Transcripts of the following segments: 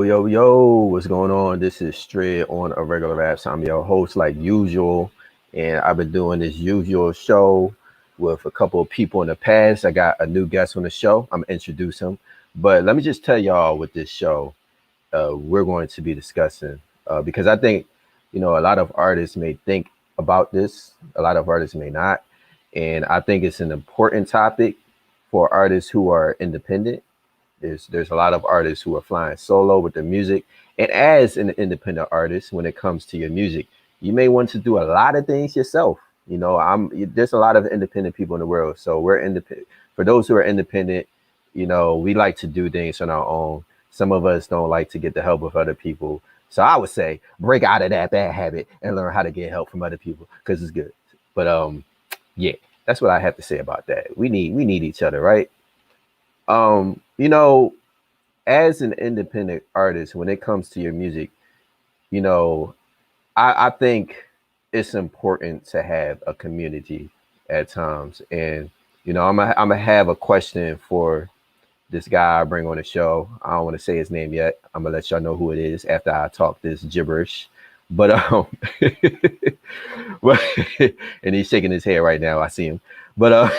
Yo, what's going on? This is Strid on a regular raps. I'm your host, like usual, and I've been doing this usual show with a couple of people in the past. I got a new guest on the show. I'm gonna introduce him, but let me just tell y'all with this show, we're going to be discussing because I think a lot of artists may think about this, a lot of artists may not, and I think it's an important topic for artists who are independent. There's a lot of artists who are flying solo with their music. And as an independent artist, when it comes to your music, you may want to do a lot of things yourself. There's a lot of independent people in the world. So we're independent. For those who are independent, we like to do things on our own. Some of us don't like to get the help of other people. So I would say break out of that bad habit and learn how to get help from other people because it's good. But yeah, that's what I have to say about that. We need each other, right? Um, you know, as an independent artist, when it comes to your music, you know, I think it's important to have a community at times. And, I'm gonna have a question for this guy I bring on the show. I don't want to say his name yet. I'm gonna let y'all know who it is after I talk this gibberish. But but, and he's shaking his head right now. I see him. But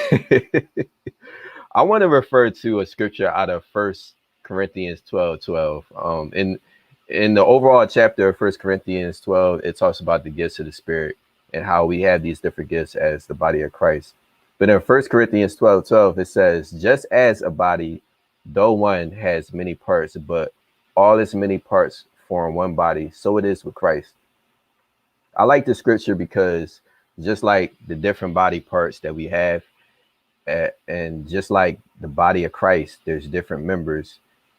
I want to refer to a scripture out of First Corinthians 12:12. In the overall chapter of First Corinthians 12, it talks about the gifts of the Spirit and how we have these different gifts as the body of Christ. But in First Corinthians 12:12, it says, just as a body, though one has many parts, but all its many parts form one body, so it is with Christ. I like the scripture because just like the different body parts that we have, and just like the body of Christ, there's different members.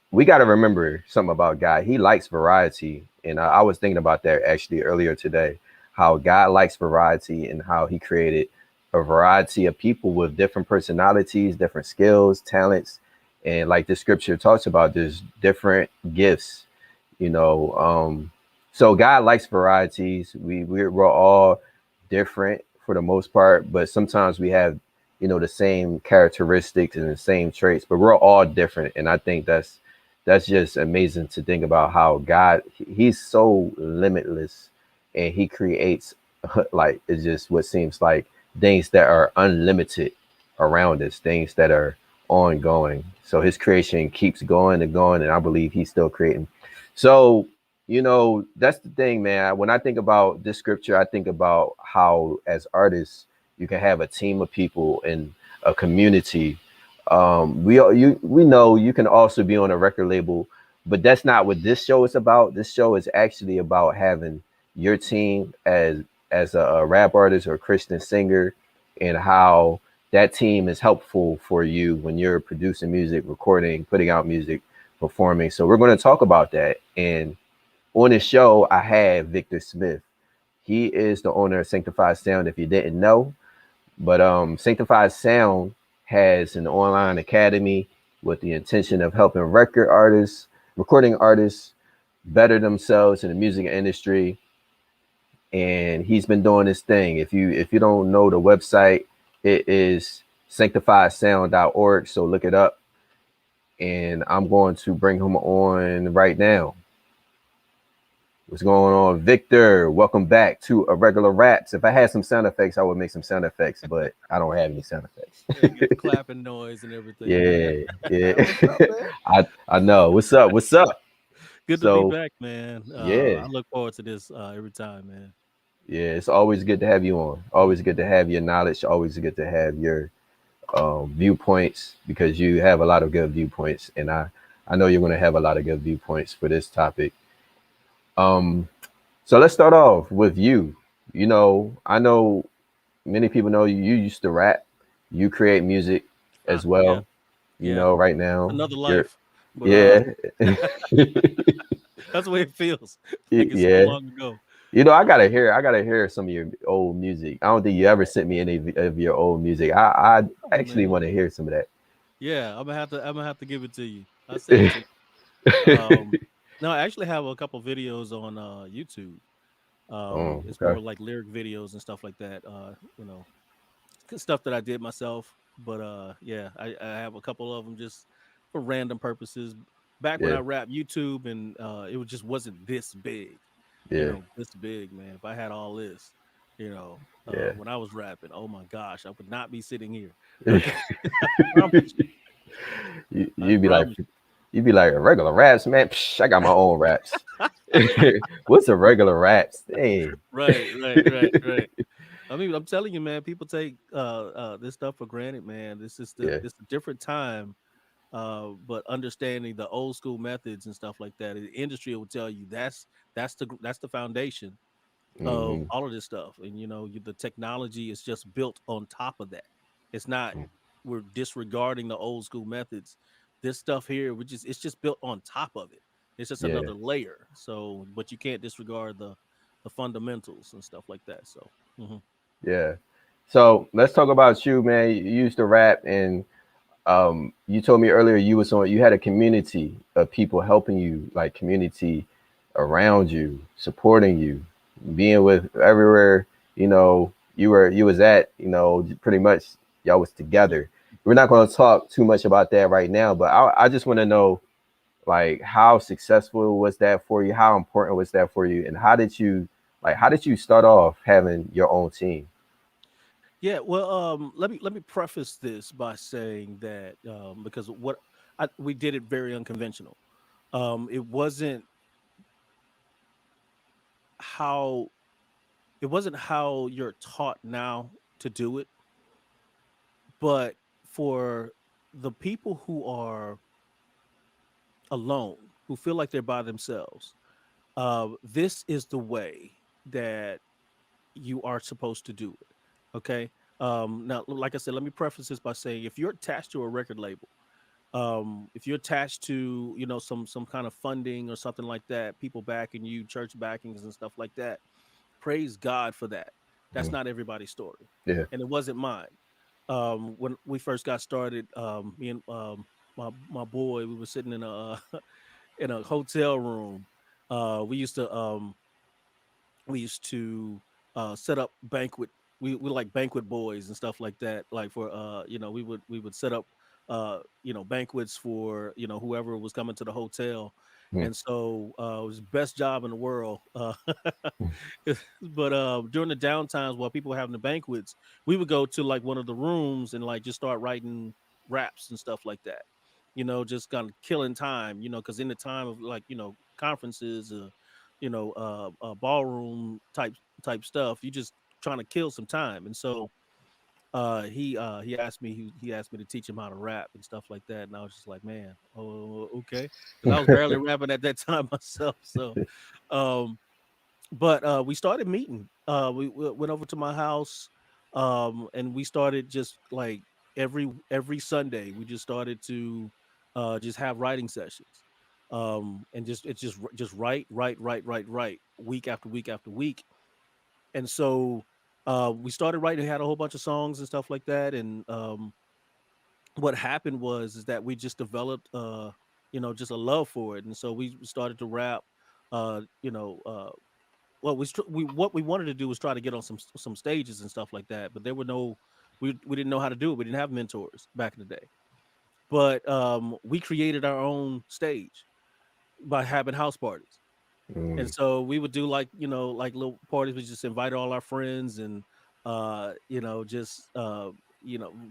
We got to remember something about God. He likes variety. And I was thinking about that actually earlier today, how God likes variety and how he created a variety of people with different personalities, different skills, talents. And like the scripture talks about, there's different gifts, you know. So God likes varieties. We're all different for the most part, but sometimes we have the same characteristics and the same traits, but we're all different. And I think that's just amazing to think about how God, he's so limitless, and he creates like it's just what seems like things that are unlimited around us, things that are ongoing. So his creation keeps going and going, and I believe he's still creating. So that's the thing, man. When I think about this scripture, I think about how as artists you can have a team of people in a community. We know you can also be on a record label, but that's not what this show is about. This show is actually about having your team as a rap artist or a Christian singer, and how that team is helpful for you when you're producing music, recording, putting out music, performing. So we're going to talk about that. And on this show, I have Victor Smith. He is the owner of Sanctified Sound, if you didn't know. But Sanctified Sound has an online academy with the intention of helping record artists, recording artists, better themselves in the music industry. And he's been doing this thing. If you don't know the website, it is sanctifiedsound.org. So look it up. And I'm going to bring him on right now. What's going on, Victor? Welcome back to a regular raps. If I had some sound effects, I would make some sound effects, but I don't have any sound Yeah, get the effects. clapping noise and everything, man. Yeah, yeah. What's up, man? I know. What's up? What's up? Good to be So back, man. yeah, I look forward to this every time, man. yeah. It's always good to have you on. Always good to have your knowledge. Always good to have your viewpoints, because you have a lot of good viewpoints, and I know you're going to have a lot of good viewpoints for this topic. Um, so let's start off with you. I know many people know you used to rap. You create music as Yeah, well. yeah. Right It's now another you're life, but yeah. that's the way it feels. Like it's so Yeah. long ago. I gotta hear some of your old music. I don't think you ever sent me any of your old music. I Oh actually man, want to hear some of that. yeah. I'm gonna have to give it to you. I'll send it to you. No, I actually have a couple videos on YouTube. Oh, It's okay. more like lyric videos and stuff like that. Stuff that I did myself. But yeah, I have a couple of them just for random purposes. back when I Yeah. rap YouTube, and it just wasn't this big, Yeah. this big, man. If I had all this, Yeah. when I was rapping, oh my gosh, I would not be sitting here. Okay, I promise you. you, I you'd be like, promise. you'd be like regular raps, man. Psh, I got my own raps. What's a regular raps? Hey. Right, right, right, right. I mean, I'm telling you, man, people take this stuff for granted, man. Yeah. This a different time, but understanding the old school methods and stuff like that, the industry will tell you that's the foundation of Hmm. all of this stuff. And the technology is just built on top of that. It's not we're disregarding the old school methods. This stuff here, it's just built on top of it. It's just Yeah. another layer. So, but you can't disregard the fundamentals and stuff like that. So, mhm. Yeah. So let's talk about you, man. You used to rap, and you told me earlier you had a community of people helping you, like community around you, supporting you, being with everywhere. You was at. Pretty much y'all was together. We're not going to talk too much about that right now, but I just want to know, like, how successful was that for you? How important was that for you? And how did you start off having your own team? Yeah, well, let me preface this by saying that because we did it very unconventional. It how wasn't how you're taught now to do it, but for the people who are alone, who feel like they're by themselves, this is the way that you are supposed to do it. Okay. Now, like I said, let me preface this by saying if you're attached to a record label, if you're attached to some kind of funding or something like that, people backing you, church backings and stuff like that, praise God for that. That's Mhm. not everybody's story, Yeah. and it wasn't mine. When we first got started, me and my boy, we were sitting in a in a hotel room. We used to set up banquet. We like banquet boys and stuff like that. Like for we would set up banquets for whoever was coming to the hotel. Mhm. And so it was the best job in the world. But during the downtimes while people were having the banquets, we would go to like one of the rooms and like just start writing raps and stuff like that. Just kind of killing time. Because in the time of like conferences, ballroom type stuff, you just trying to kill some time. And so he asked me to teach him how to rap and stuff like that, and I was just like, man, oh, okay, because I was barely rapping at that time myself. So um but we started meeting. We went over to my house, and we started just like every Sunday. We just started to just have writing sessions, and just write week after week after week. And so we started writing. Had a whole bunch of songs and stuff like that. And what happened was is that we just developed just a love for it, and so we started to rap. Uh, you know, uh, well, what we wanted to do was try to get on some stages and stuff like that, but there were no we didn't know how to do it. We didn't have mentors back in the day, but we created our own stage by having house parties. And Mm. so we would do like like little parties. We just invite all our friends and just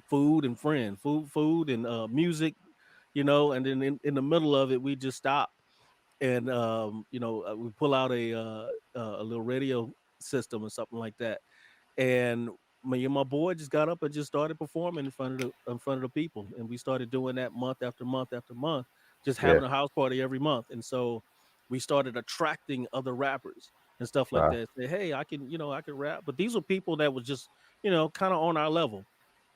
food and food and music, and then in the middle of it we just stop and we pull out a little radio system or something like that. And me and my boy just got up and just started performing in front of the people, and we started doing that month after month after month, just Yeah. having a house party every month. And so we started attracting other rappers and stuff like Wow. that. Say, hey, I can rap, but these were people that was just kind of on our level.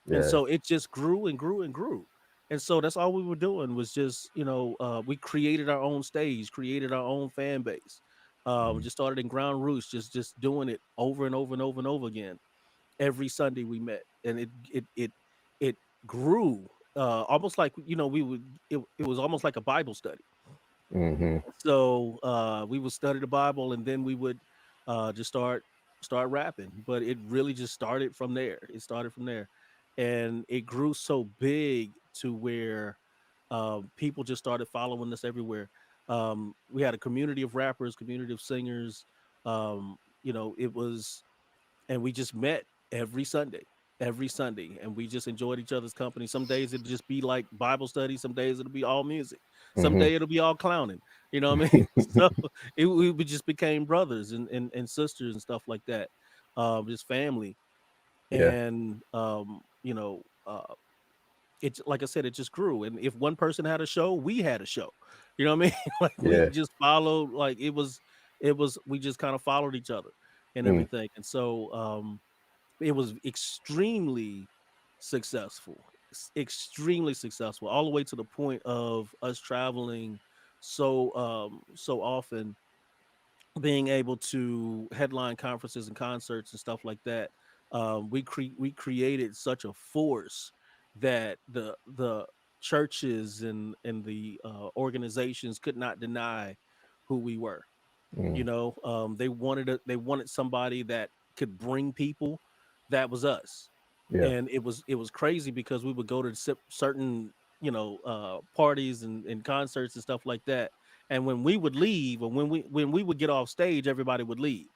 And Yeah. so it just grew and grew and grew. And so that's all we were doing was just we created our own stage, created our own fan base. Mm. Just started in ground roots, just doing it over and over and over and over again. Every Sunday we met, and it grew almost like we would it was almost like a Bible study. Mm-hmm. So we would study the Bible, and then we would just start rapping. But it really just started from there. It started from there, and it grew so big to where People just started following us everywhere. We had a community of rappers, community of singers. It was, and we just met every Sunday, and we just enjoyed each other's company. Some days it'd just be like Bible study. Some days it'll be all music. Some Hmm. day it'll be all clowning. You know what I mean? So we just became brothers and sisters and stuff like that. Just family, Yeah. and it's like I said, it just grew. And if one person had a show, we had a show. You know what I mean? Like we Yeah. just followed. Like it was. We just kind of followed each other and Mm. everything. And so it was extremely successful, all the way to the point of us traveling so often, being able to headline conferences and concerts and stuff like that. We created such a force that the churches and the organizations could not deny who we were. Mm. They wanted somebody that could bring people. That was us. Yeah. And it was crazy because we would go to certain parties and concerts and stuff like that. And when we would leave, or when we would get off stage, everybody would leave.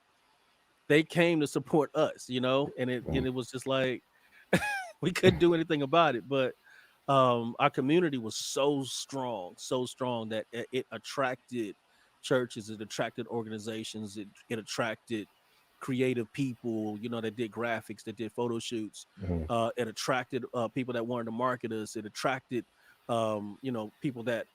They came to support us, and it Mm. and it was just like we couldn't do anything about it. But our community was so strong that it attracted churches, it attracted organizations, it attracted creative people, that did graphics, that did photo shoots. Mhm. It attracted people that wanted to market us. It attracted people that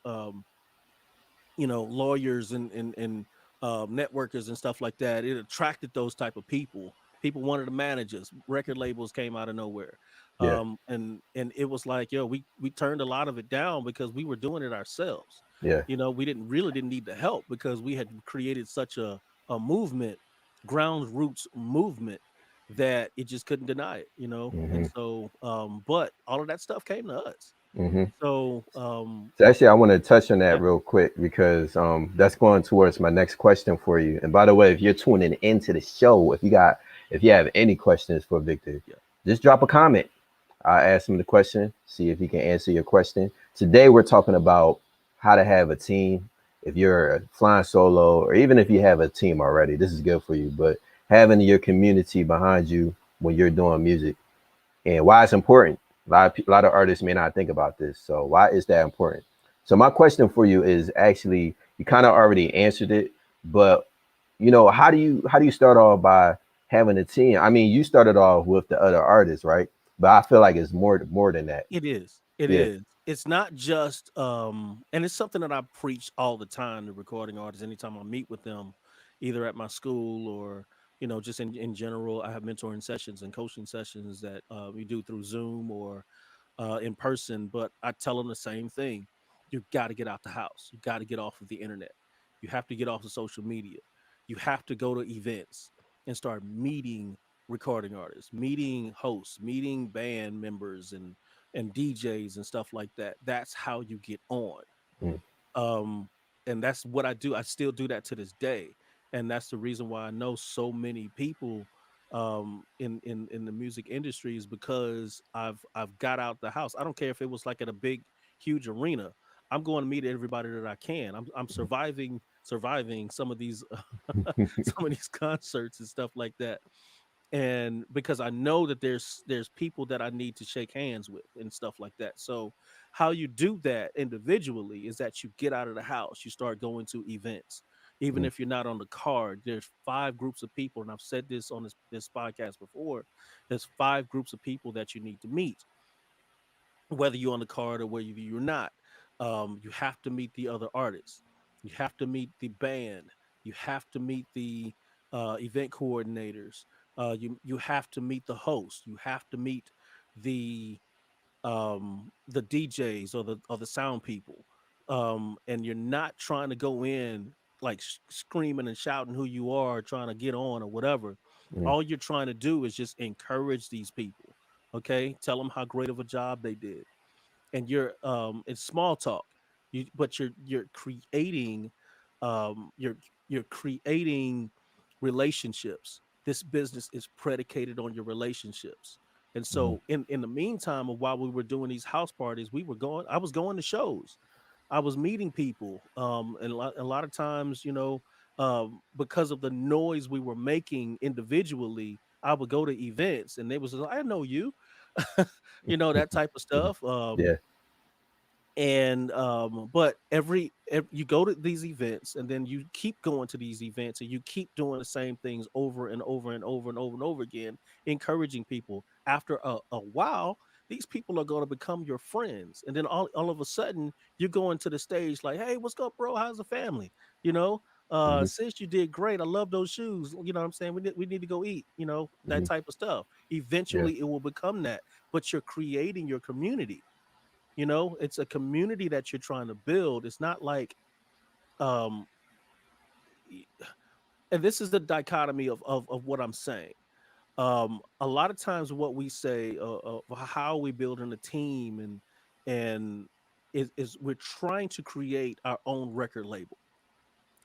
lawyers and networkers and stuff like that. It attracted those type of people. People wanted to manage us. Record labels came out of nowhere. Yeah. And it was like, we turned a lot of it down because we were doing it ourselves. Yeah. We didn't need the help because we had created such a movement, ground roots movement, that it just couldn't deny it. And Hmm. so but all of that stuff came to us. Hmm. So So actually, I want to touch on that yeah. real quick because that's going towards my next question for you. And by the way, if you're tuning into the show, if you have any questions for Victor, Yeah. just drop a comment. I ask him the question, see if he can answer your question. Today, we're talking about how to have a team. If you're flying solo, or even if you have a team already, this is good for you. But having your community behind you when you're doing music, and why it's important. A lot of artists may not think about this. So why is that important? So my question for you is actually, you kind of already answered it, but how do you start off by having a team? I mean, you started off with the other artists, right? But I feel like it's more than that. It is. It Yeah. is. It's not just and it's something that I preach all the time to recording artists anytime I meet with them, either at my school or just in general. I have mentoring sessions and coaching sessions that we do through Zoom or in person, but I tell them the same thing. You got to get out the house. You got to get off of the internet. You have to get off of social media. You have to go to events and start meeting recording artists, meeting hosts, meeting band members and DJs and stuff like that. That's how you get on. Mm. Um, and that's what I do. I still do that to this day, and that's the reason why I know so many people in the music industry, is because I've got out the house. I don't care if it was like at a big huge arena. I'm going to meet everybody that I can. I'm surviving some of these some of these concerts and stuff like that, and because I know that there's people that I need to shake hands with and stuff like that. So how you do that individually is that you get out of the house, you start going to events. Even Mm. if you're not on the card, there's five groups of people, and I've said this on this podcast before. There's five groups of people that you need to meet, whether you're on the card or whether you're not. You have to meet the other artists. You have to meet the band. You have to meet the event coordinators. You have to meet the host. You have to meet the the DJs or the sound people. And you're not trying to go in like screaming and shouting who you are, trying to get on or whatever. Mm. All you're trying to do is just encourage these people. Okay, tell them how great of a job they did, and it's small talk. But you're creating you're creating relationships. This business is predicated on your relationships. And Hmm. so in the meantime of while we were doing these house parties, I was going to shows. I was meeting people. And a lot of times, because of the noise we were making individually, I would go to events and they was like, I know you, that type of stuff. Yeah. And but you go to these events and then you keep going to these events and you keep doing the same things over and over and over and over and over again, encouraging people. After a while, these people are going to become your friends, and then all of a sudden you're going to the stage like, hey, what's up, bro? How's the family? you know Hmm. Since you did great, I love those shoes. What I'm saying, we need to go eat, that Hmm. type of stuff. Yeah. Eventually it will become that, but you're creating your community. It's a community that you're trying to build. It's not like, um y- and this is the dichotomy of what I'm saying. A lot of times what we say, how we building a team, and is we're trying to create our own record label.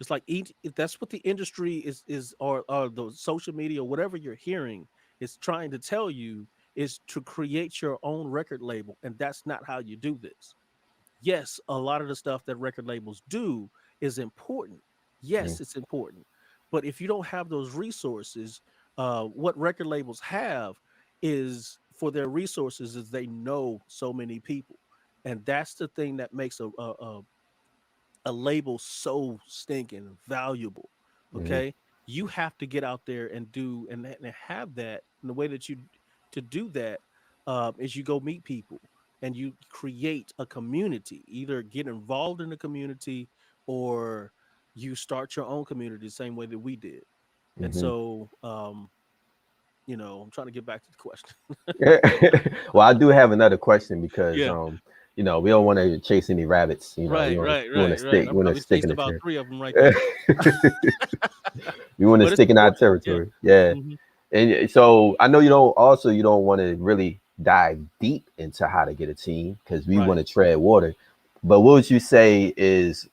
It's like each that's what the industry is or the social media, whatever you're hearing, is trying to tell you, is to create your own record label, and that's not how you do this. Yes, a lot of the stuff that record labels do is important. Hmm. Yes, it's important. But if you don't have those resources, what record labels have is, for their resources, is they know so many people. And that's the thing that makes a label so stinking valuable. Hmm. Okay. You have to get out there and do and have that. And the way that you to do that, is you go meet people and you create a community. Either get involved in the community or you start your own community the same way that we did. And Hmm. so, I'm trying to get back to the question. Well, I do have another question because Yeah. we don't want to chase any rabbits. We Right, want to right, we want to right, right. stick I we want to probably stick in chased the about chair. three of them right there. We want to But it's stick in our important. Yeah. territory. Yeah. Hmm. And so I know you don't want to really dive deep into how to get a team because we want Right. to tread water. But what would you say is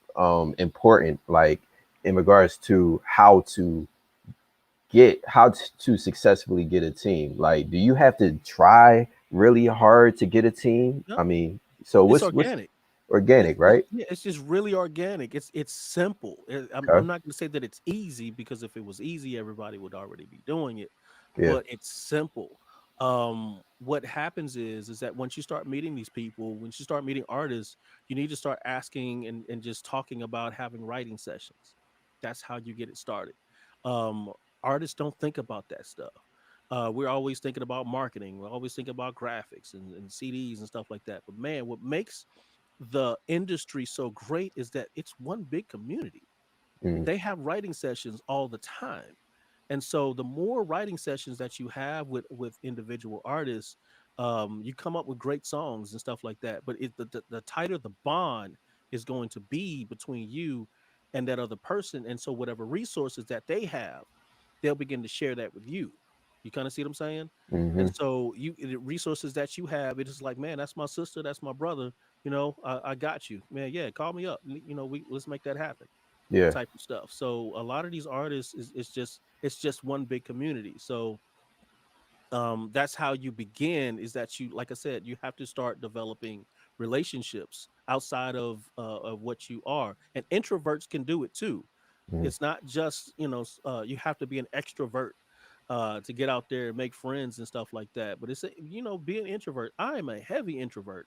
important, like in regards to how to successfully get a team? Like, do you have to try really hard to get a team? I No, mean, so it's what's organic. organic, right? It's just really organic. It's simple. I'm Okay. not going to say that it's easy, because if it was easy, everybody would already be doing it. Yeah. But it's simple. What happens is that once you start meeting these people, once you start meeting artists, you need to start asking and just talking about having writing sessions. That's how you get it started. Um, Artists don't think about that stuff. We're always thinking about marketing. We're always thinking about graphics and CDs and stuff like that. But man, what makes the industry so great is that it's one big community. Mm. They have writing sessions all the time. And so the more writing sessions that you have with individual artists, you come up with great songs and stuff like that. But the tighter the bond is going to be between you and that other person. And so whatever resources that they have, they'll begin to share that with you. You kind of see what I'm saying? And Hmm. so the resources that you have, it is like, man, that's my sister, that's my brother. I got you, man. Yeah, call me up. Let's make that happen, Yeah. type of stuff. So a lot of these artists it's just one big community. So that's how you begin, is that you, like I said, you have to start developing relationships outside of what you are. And introverts can do it too. Hmm. It's not just, you have to be an extrovert to get out there and make friends and stuff like that. But be an introvert. I am a heavy introvert.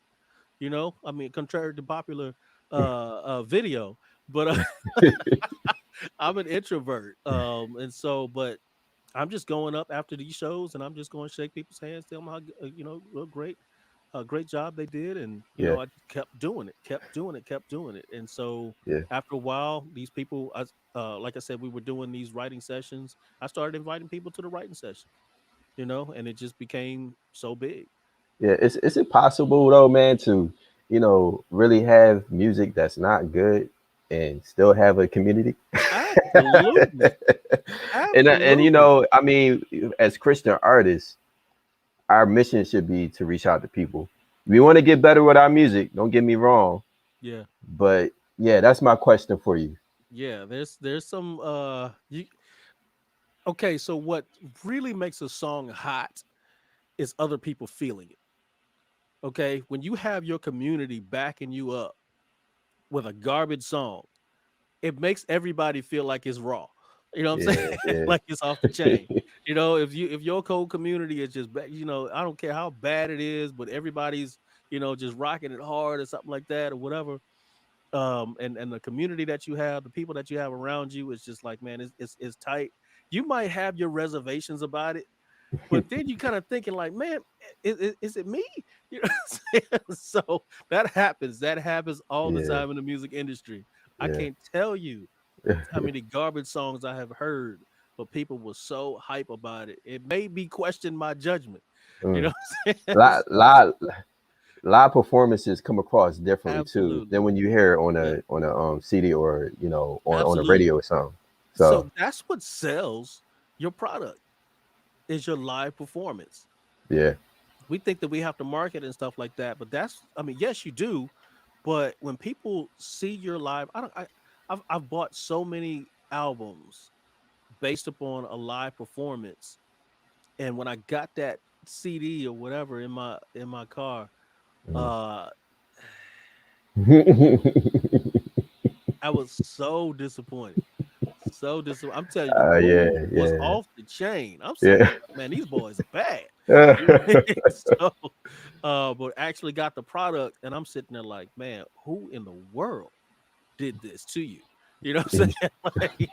I mean, contrary to popular video, but I'm an introvert. And so, but I'm just going up after these shows and I'm just going to shake people's hands, tell them how, look great, great job they did. And, Yeah. I just kept doing it, kept doing it, kept doing it. And so Yeah. after a while, these people, like I said, we were doing these writing sessions. I started inviting people to the writing session, and it just became so big. Yeah. Is it possible though, man, to really have music that's not good and still have a community? Absolutely. And Absolutely. I mean, as Christian artists, our mission should be to reach out to people. We want to get better with our music. Don't get me wrong, Yeah. but yeah, that's my question for you. Yeah. There's some, okay. So what really makes a song hot is other people feeling it. Okay, when you have your community backing you up with a garbage song, it makes everybody feel like it's raw. You know what I'm Yeah, saying? yeah. Like it's off the chain. You know, if your cold community is just you know, I don't care how bad it is, but everybody's, you know, just rocking it hard or something like that or whatever. And the community that you have, the people that you have around you, is just like, man, it's tight. You might have your reservations about it, but then you kind of thinking like, man, is it me? You know what I'm saying? So that happens all the Yeah, time in the music industry. I yeah. can't tell you how many garbage songs I have heard, but people were so hype about it. It made me question my judgment. You know Mm. what I'm saying? Live, live, live performances come across differently too than Absolutely. when you hear it on Yeah, a CD or on a absolutely. radio or something. So So that's what sells your product is your live performance. yeah. We think that we have to market and stuff like that, but that's, I mean, yes, you do, but when people see your live, I don't, I've bought so many albums based upon a live performance, and when I got that CD or whatever in my car, Mm. uh, I was so disappointed. So disappointed. I'm telling you, the Yeah, groove was yeah, off the chain. I'm saying, yeah. like, man, these boys are bad. You know what I mean? So, but actually got the product, and I'm sitting there like, man, who in the world did this to you? You know what I'm saying? Like,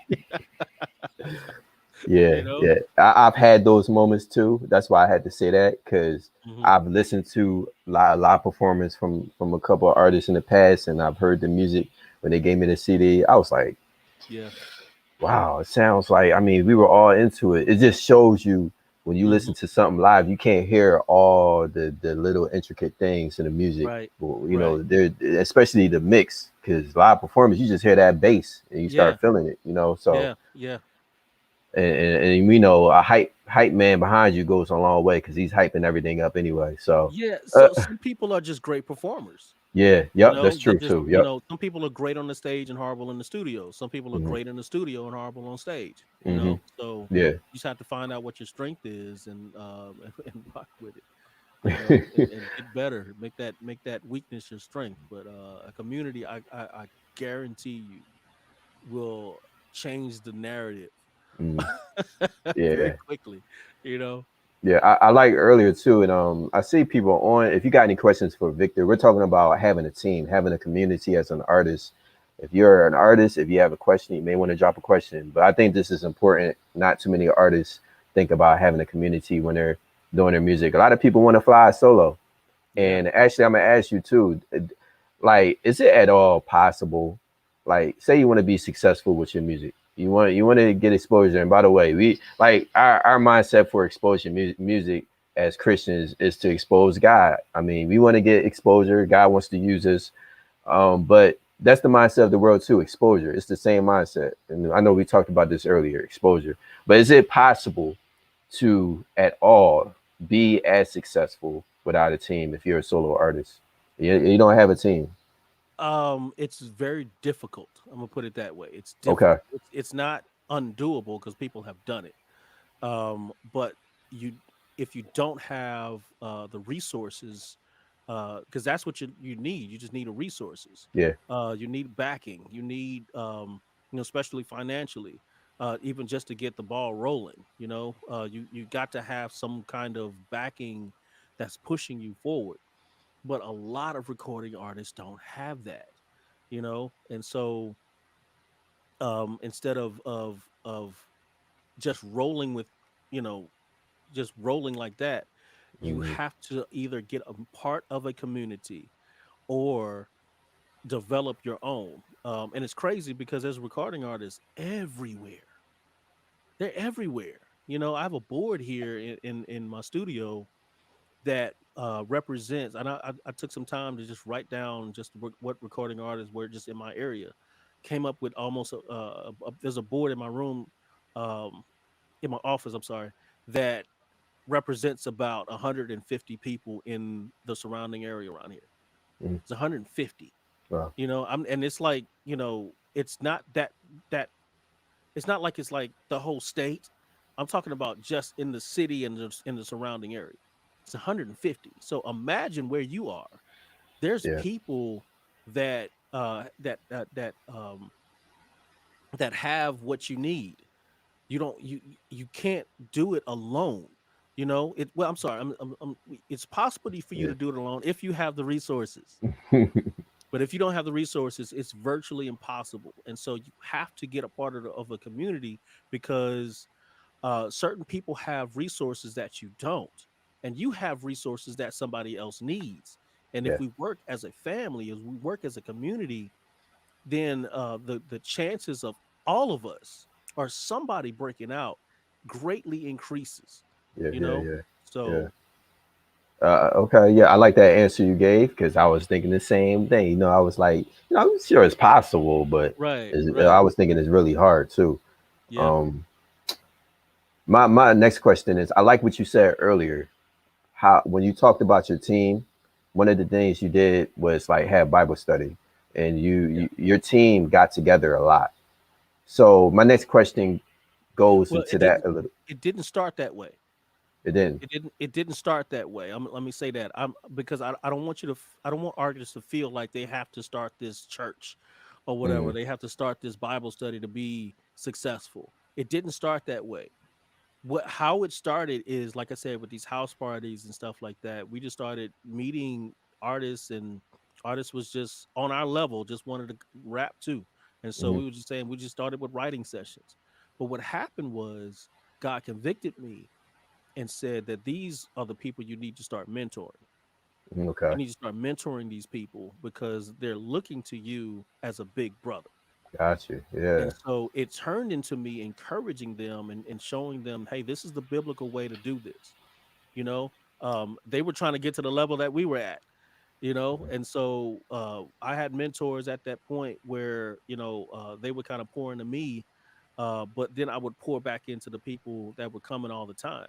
Yeah, you know? yeah. I've had those moments too. That's why I had to say that because Hmm. I've listened to live performance from a couple of artists in the past, and I've heard the music when they gave me the CD. I was like, Yeah. wow, it sounds like. I mean, we were all into it. It just shows you when you Hmm. listen to something live, you can't hear all the little intricate things in the music. Right. Well, Right. there, especially the mix, because live performance, you just hear that bass and you Yeah. start feeling it. So Yeah. Yeah. and we know a hype man behind you goes a long way because he's hyping everything up anyway. So Yeah. uh, So some people are just great performers. yeah, You yep, that's know, they true just, too. you Yep. know, some people are great on the stage and horrible in the studio. Some people are Hmm. great in the studio and horrible on stage, you Hmm. know. So Yeah. you just have to find out what your strength is and and rock with it, you know, and get better. Make that weakness your strength. But a community, I guarantee you will change the narrative Mm, very yeah. quickly, you know. Yeah, I like earlier too, and I see people on. If you got any questions for Victor, we're talking about having a team, having a community as an artist. If you're an artist, if you have a question, you may want to drop a question. But I think this is important. Not too many artists think about having a community when they're doing their music. A lot of people want to fly solo, Yeah. and actually, I'm gonna ask you too. Like, is it at all possible? Like, say you want to be successful with your music, you want to get exposure. And by the way, we like our mindset for exposure music as Christians is to expose God. I mean, we want to get exposure. God wants to use us, but that's the mindset of the world too. Exposure. It's the same mindset, and I know we talked about this earlier. Exposure, but is it possible to at all be as successful without a team if you're a solo artist? You don't have a team. It's very difficult. I'm gonna put it that way. It's Okay. difficult. It's not undoable because people have done it. But you, if you don't have the resources, because that's what you need. You just need the resources. Yeah. You need backing. You need, you know, especially financially, even just to get the ball rolling. You know, you got to have some kind of backing that's pushing you forward. But a lot of recording artists don't have that. You know, and so instead of just rolling with, you know, just rolling like that, you Hmm. have to either get a part of a community or develop your own. And it's crazy because there's recording artists everywhere. They're everywhere. You know, I have a board here in my studio that represents, and I took some time to just write down just what recording artists were just in my area. Came up with almost there's a board in my room, um, in my office. I'm sorry, that represents about 150 people in the surrounding area around here. Hmm. It's 150. Wow. You know, and it's like, you know, it's not that it's not like it's like the whole state. I'm talking about just in the city and in the surrounding area. It's It's 150. So imagine where you are. There's Yeah. people that that have what you need. You don't you can't do it alone. You know it. Well, I'm sorry. It's possible for you Yeah. to do it alone if you have the resources. But if you don't have the resources, it's virtually impossible. And so you have to get a part of a community because certain people have resources that you don't, and you have resources that somebody else needs. And if Yeah. we work as a family, as we work as a community, then the chances of all of us or somebody breaking out greatly increases. Yeah. You Yeah. know, Yeah. Yeah. so Okay, yeah, I like that answer you gave because I was thinking the same thing. I was like, I'm sure it's possible, but right, I right, was thinking it's really hard too. yeah, Um, my next question is, I like what you said earlier. How when you talked about your team, one of the things you did was like have Bible study, and yeah. your team got together a lot. So my next question goes Well, into that a little. it didn't start that way. It didn't. It didn't start that way. Let me say that. I'm because I don't want you to I don't want artists to feel like they have to start this church or whatever. Mm, They have to start this Bible study to be successful. It didn't start that way. What How it started is, like I said, with these house parties and stuff like that. We just started meeting artists, and artists was just on our level, just wanted to rap too. And so mm, we were just saying we just started with writing sessions. But what happened was God convicted me and said that these are the people you need to start mentoring. You okay, need to start mentoring these people because they're looking to you as a big brother. got you. Yeah. And so it turned into me encouraging them and showing them, hey, this is the biblical way to do this. You know, they were trying to get to the level that we were at, and so I had mentors at that point where, they would kind of pour into me, but then I would pour back into the people that were coming all the time.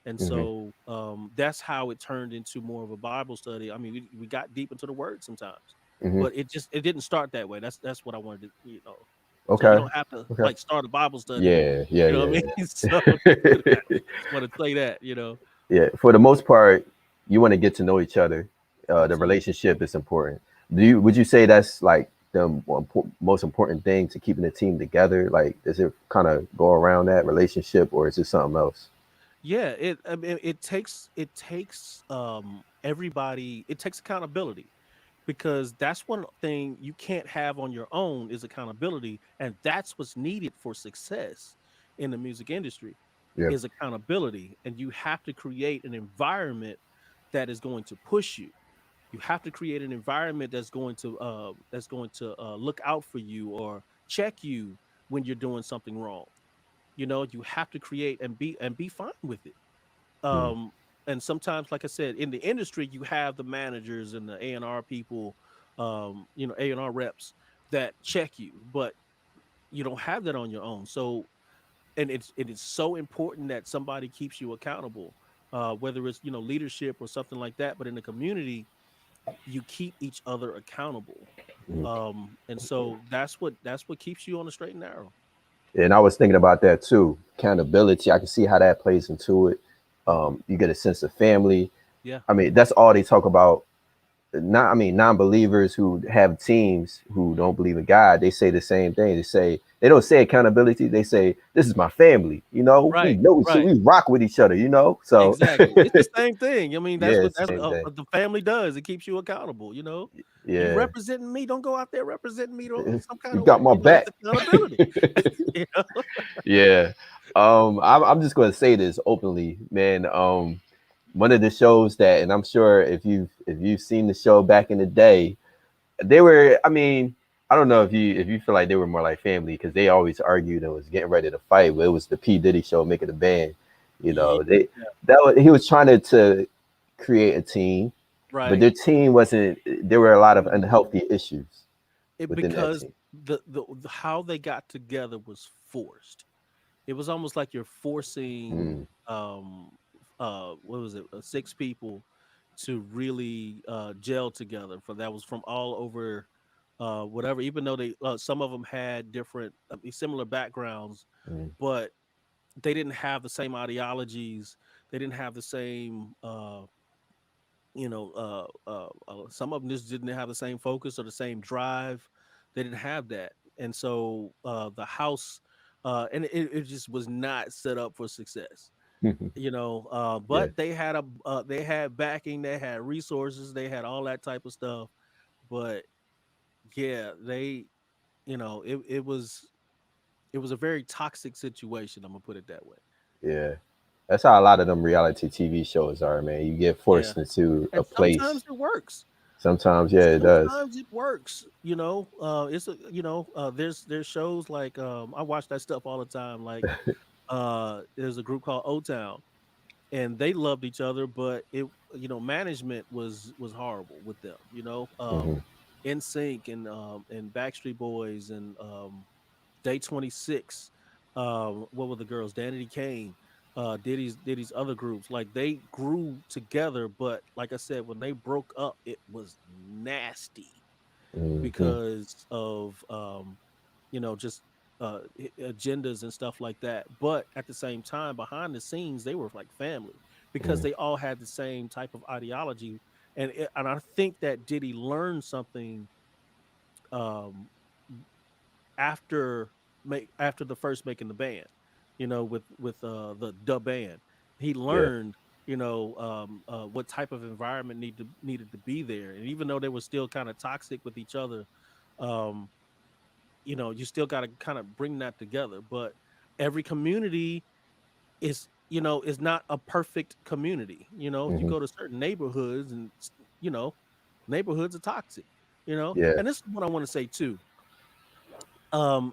And Hmm. so that's how it turned into more of a Bible study. I mean, we got deep into the word sometimes, Hmm. but it didn't start that way. That's what I wanted to, so you Okay. don't have to Okay. like start a Bible study, Yeah. Yeah. you know what I Yeah. mean? So Yeah. just want to say that. Yeah. For the most part, you want to get to know each other. The Absolutely. relationship is important. Would you say that's like the most important thing to keeping the team together? Like, does it kind of go around that relationship, or is it something else? Yeah, I mean, it takes everybody, it takes accountability, because that's one thing you can't have on your own is accountability, and that's what's needed for success in the music industry Yeah. is accountability. And you have to create an environment that is going to push you. You have to create an environment that's going to look out for you or check you when you're doing something wrong. You have to create and be fine with it. Mm. um and sometimes, like I said, in the industry you have the managers and the A&R people, A&R reps that check you, but you don't have that on your own. So, and it is so important that somebody keeps you accountable, whether it's leadership or something like that. But in the community, you keep each other accountable. Mm. And so that's what keeps you on the straight and narrow. And I was thinking about that too. Accountability. I can see how that plays into it. You get a sense of family. Yeah. I mean, that's all they talk about. Not, I mean, non-believers who have teams who don't believe in God, they say the same thing. They don't say accountability. They say this is my family. We Right, know, so right. we rock with each other. So Exactly. It's the same thing. I mean, that's yeah, what same thing. the family does. It keeps you accountable. You Yeah, representing me, don't go out there representing me some kind you of got way. my That's back. accountability. you know? Yeah. I'm just going to say this openly, man. One of the shows that, and I'm sure if you've seen the show back in the day, they were. I mean, I don't know if you feel like they were more like family because they always argued and was getting ready to fight. But it was the P Diddy show, making the band. Yeah, He was trying to create a team, but right. their team wasn't. There were a lot of Wasn't good. unhealthy issues within that Because team. how they got together was forced. It was almost like you're forcing Mm, what was it, six people to really gel together. For that was from all over, whatever. Even though they some of them had different, similar backgrounds, mm, but they didn't have the same ideologies. They didn't have the same. some of them just didn't have the same focus or the same drive. They didn't have that, and so the house, and it just was not set up for success. Yeah. But they had backing, they had resources, they had all that type of stuff. But yeah, it was a very toxic situation. I'm gonna put it that way. Yeah. That's how a lot of them reality TV shows are, man. You get Yeah, forced into a and place. sometimes it works. Sometimes, yeah, it does. Sometimes it works. It's a there's shows like I watch that stuff all the time. Like there's a group called O Town, and they loved each other, but management was horrible with them. Hmm. In Sync and Backstreet Boys and Day 26. What were the girls? Danity Kane, Diddy's other groups. Like they grew together, but like I said, when they broke up, it was nasty Hmm. because of just agendas and stuff like that. But at the same time, behind the scenes, they were like family because Hmm. they all had the same type of ideology. And I think that Diddy learned something um, after after the first making the band, with the band. He Yeah. learned what type of environment needed to be there, and even though they were still kind of toxic with each other, um, you still got to kind of bring that together. But every community is not a perfect community. You Hmm. go to certain neighborhoods, and you know neighborhoods are toxic. Yeah. And this is what I want to say too.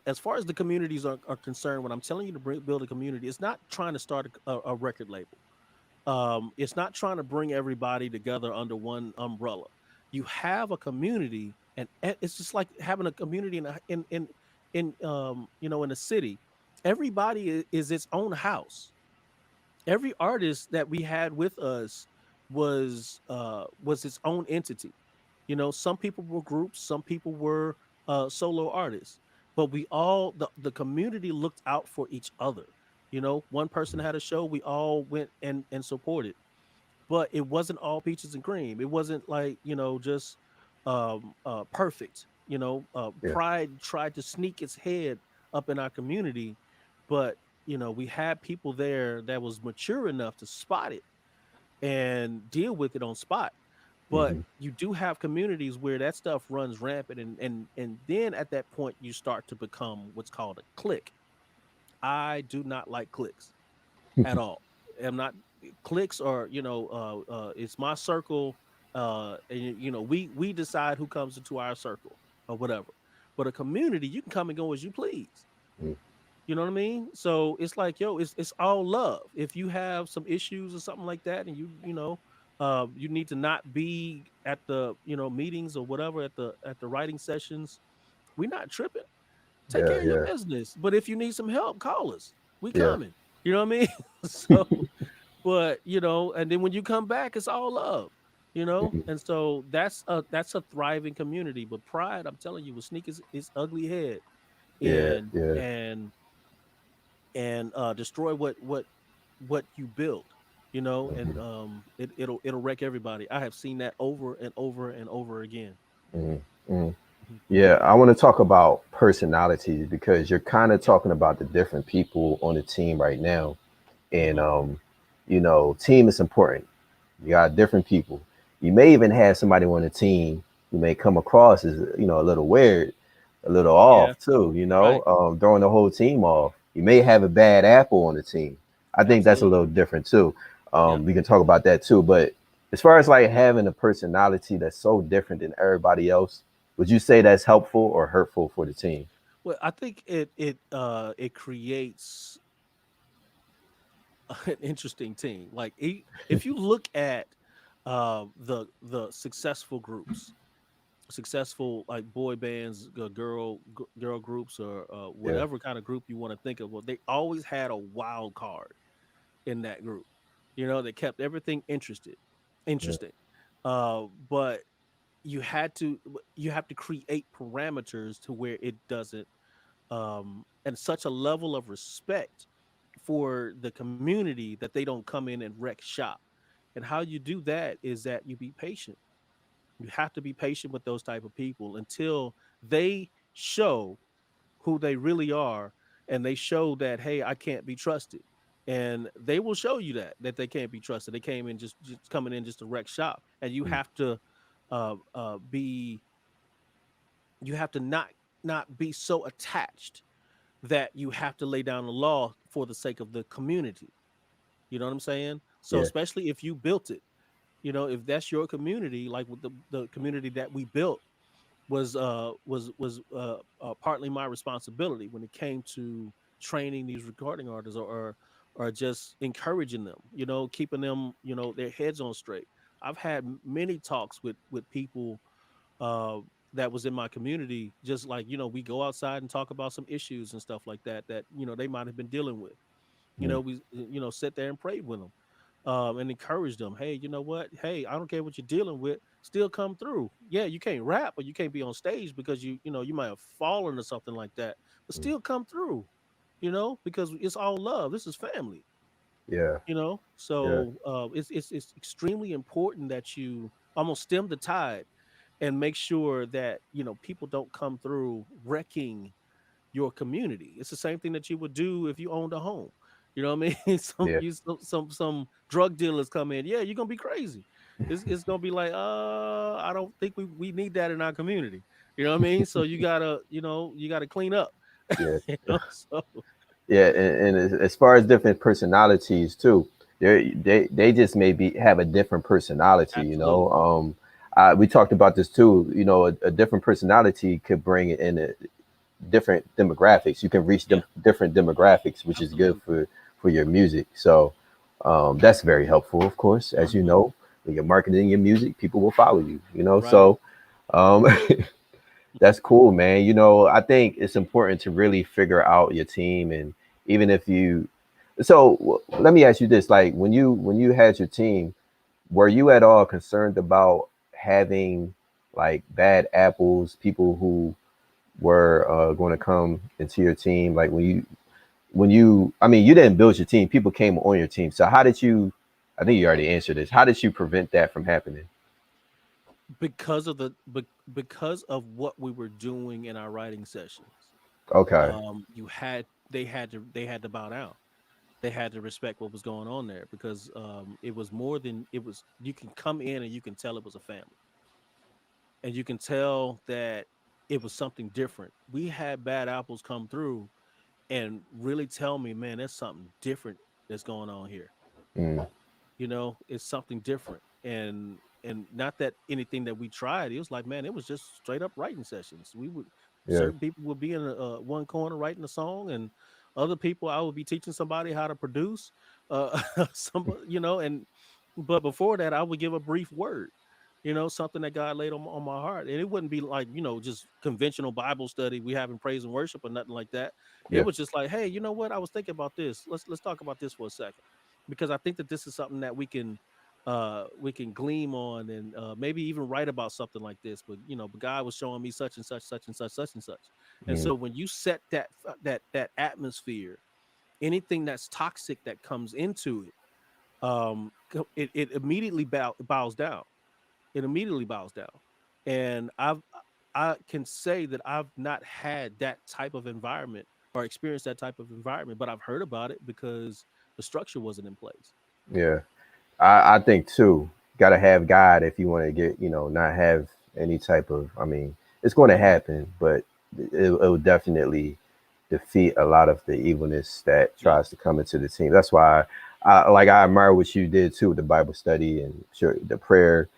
As far as the communities are concerned, when I'm telling you to build a community, it's not trying to start a record label. It's not trying to bring everybody together under one umbrella. You have a community, and it's just like having a community in a city. Everybody is its own house. Every artist that we had with us was its own entity. Some people were groups, some people were solo artists, but we all the community looked out for each other. One person had a show, we all went and supported, but it wasn't all peaches and cream. It wasn't like just perfect. Yeah. Pride tried to sneak its head up in our community, but we had people there that was mature enough to spot it and deal with it on spot. But Hmm. you do have communities where that stuff runs rampant, and then at that point you start to become what's called a clique. I do not like cliques at all. I'm not Cliques are it's my circle, and we decide who comes into our circle or whatever. But a community, you can come and go as you please. You know what I mean? So it's like, yo, it's all love. If you have some issues or something like that, and you need to not be at the meetings or whatever at the writing sessions, we're not tripping. Take Yeah. care of your Yeah. business. But if you need some help, call us. We Yeah. coming. You know what I mean? So, but and then when you come back, it's all love. Mhm. And so that's a thriving community. But pride, I'm telling you, will sneak its ugly head Yeah. and Yeah. and and destroy what you built. And Hmm. it'll wreck everybody. I have seen that over and over and over again. Hmm. Hmm. Mhm. Yeah, I want to talk about personalities because you're kind of Yeah. talking about the different people on the team right now. And Hmm. team is important. You got different people. You may even have somebody on the team who may come across as a little weird, a little Yeah. off too. Right. Throwing the whole team off. You may have a bad apple on the team. I think that's a Absolutely. little different too. Yep. We can talk about that too. But as far as like having a personality that's so different than everybody else, would you say that's helpful or hurtful for the team? Well, I think it creates an interesting team. Like if you look at the successful groups, successful like boy bands, girl groups, or Yeah. whatever kind of group you want to think of, well, they always had a wild card in that group. That kept everything Yeah. interesting. But you have to create parameters to where it doesn't and such a level of respect for the community that they don't come in and wreck shop. And how you do that is that you be patient. You have to be patient with those type of people until they show who they really are, and they show that, hey, I can't be trusted. And they will show you that they can't be trusted. They came in just coming in just to wreck shop, and you Mm. have to be you have to not be so attached that you have to lay down the law for the sake of the community. You know what I'm saying? So Yeah. especially if you built it, if that's your community, like with the community that we built was partly my responsibility when it came to training these recording artists, or just encouraging them, keeping them, their heads on straight. I've had many talks with people uh that was in my community, just like, we go outside and talk about some issues and stuff like that they might have been dealing with. Mm. We sit there and pray with them, and encourage them. Hey, you know what? Hey, I don't care what you're dealing with. Still come through. Yeah, you can't rap or you can't be on stage because you might have fallen or something like that, but Mm. still come through. Because it's all love. This is family. Yeah. Yeah. So it's extremely important that you almost stem the tide and make sure that people don't come through wrecking your community. It's the same thing that you would do if you owned a home. You know what I mean? Yeah. Some drug dealers come in. Yeah, you're gonna be crazy. It's gonna be like, I don't think we need that in our community. You know what I mean? So you gotta clean up. Yeah. So Yeah, and as far as different personalities too, they just maybe have a different personality. absolutely. We talked about this too. A different personality could bring in different demographics. You can reach Yeah, different demographics, which is good absolutely. for your music. So that's very helpful, of course. As you Hmm. know, when you're marketing your music, people will follow you. Right. So um, that's cool, man. I think it's important to really figure out your team, and even if you. So let me ask you this: like when you had your team, were you at all concerned about having like bad apples, people who were going to come into your team? Like I mean, you didn't build your team; people came on your team. So how did you? I think you already answered this. How did you prevent that from happening? Because of what we were doing in our writing sessions. Okay. You had they had to bow down. They had to respect what was going on there, because it was more than it was. You can come in and you can tell it was a family, and you can tell that it was something different. We had bad apples come through and really tell me, man, there's something different that's going on here. Mm, It's something different. And not that anything that we tried, it was like, man, it was just straight up writing sessions. We would yeah. Certain people would be in one corner writing a song, and other people I would be teaching somebody how to produce some, and but before that I would give a brief word, something that God laid on my heart. And it wouldn't be like, just conventional Bible study, we having praise and worship or nothing like that. It Yeah. was just like, hey, you know what, I was thinking about this. Let's talk about this for a second, because I think that this is something that we can gleam on, and maybe even write about something like this. But God was showing me such and such, such and such, such and such. And Mm, so when you set that atmosphere, anything that's toxic that comes into it, it immediately bows down. It immediately bows down. And I can say that I've not had that type of environment or experienced that type of environment, but I've heard about it because the structure wasn't in place. yeah. I think too, gotta have God if you want to get, not have any type of, I mean, it's going to Yeah. happen, but it will definitely defeat a lot of the evilness that Yeah. tries to come into the team. That's why I admire what you did too with the Bible study and sure the prayer,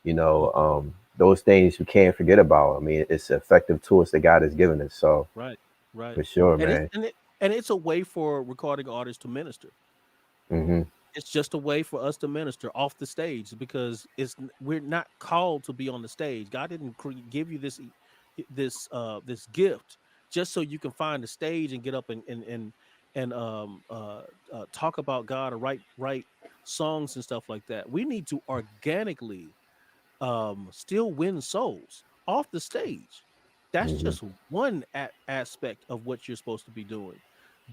Mhm. those things you can't forget about. I mean, it's effective tools that God has given us. So Right, right. for sure, And man. it's a way for recording artists to minister. Hmm. It's just a way for us to minister off the stage, because we're not called to be on the stage. God didn't give you this gift just so you can find a stage and get up and talk about God, or write songs and stuff like that. We need to organically still win souls off the stage. That's Hmm. just one aspect of what you're supposed to be doing.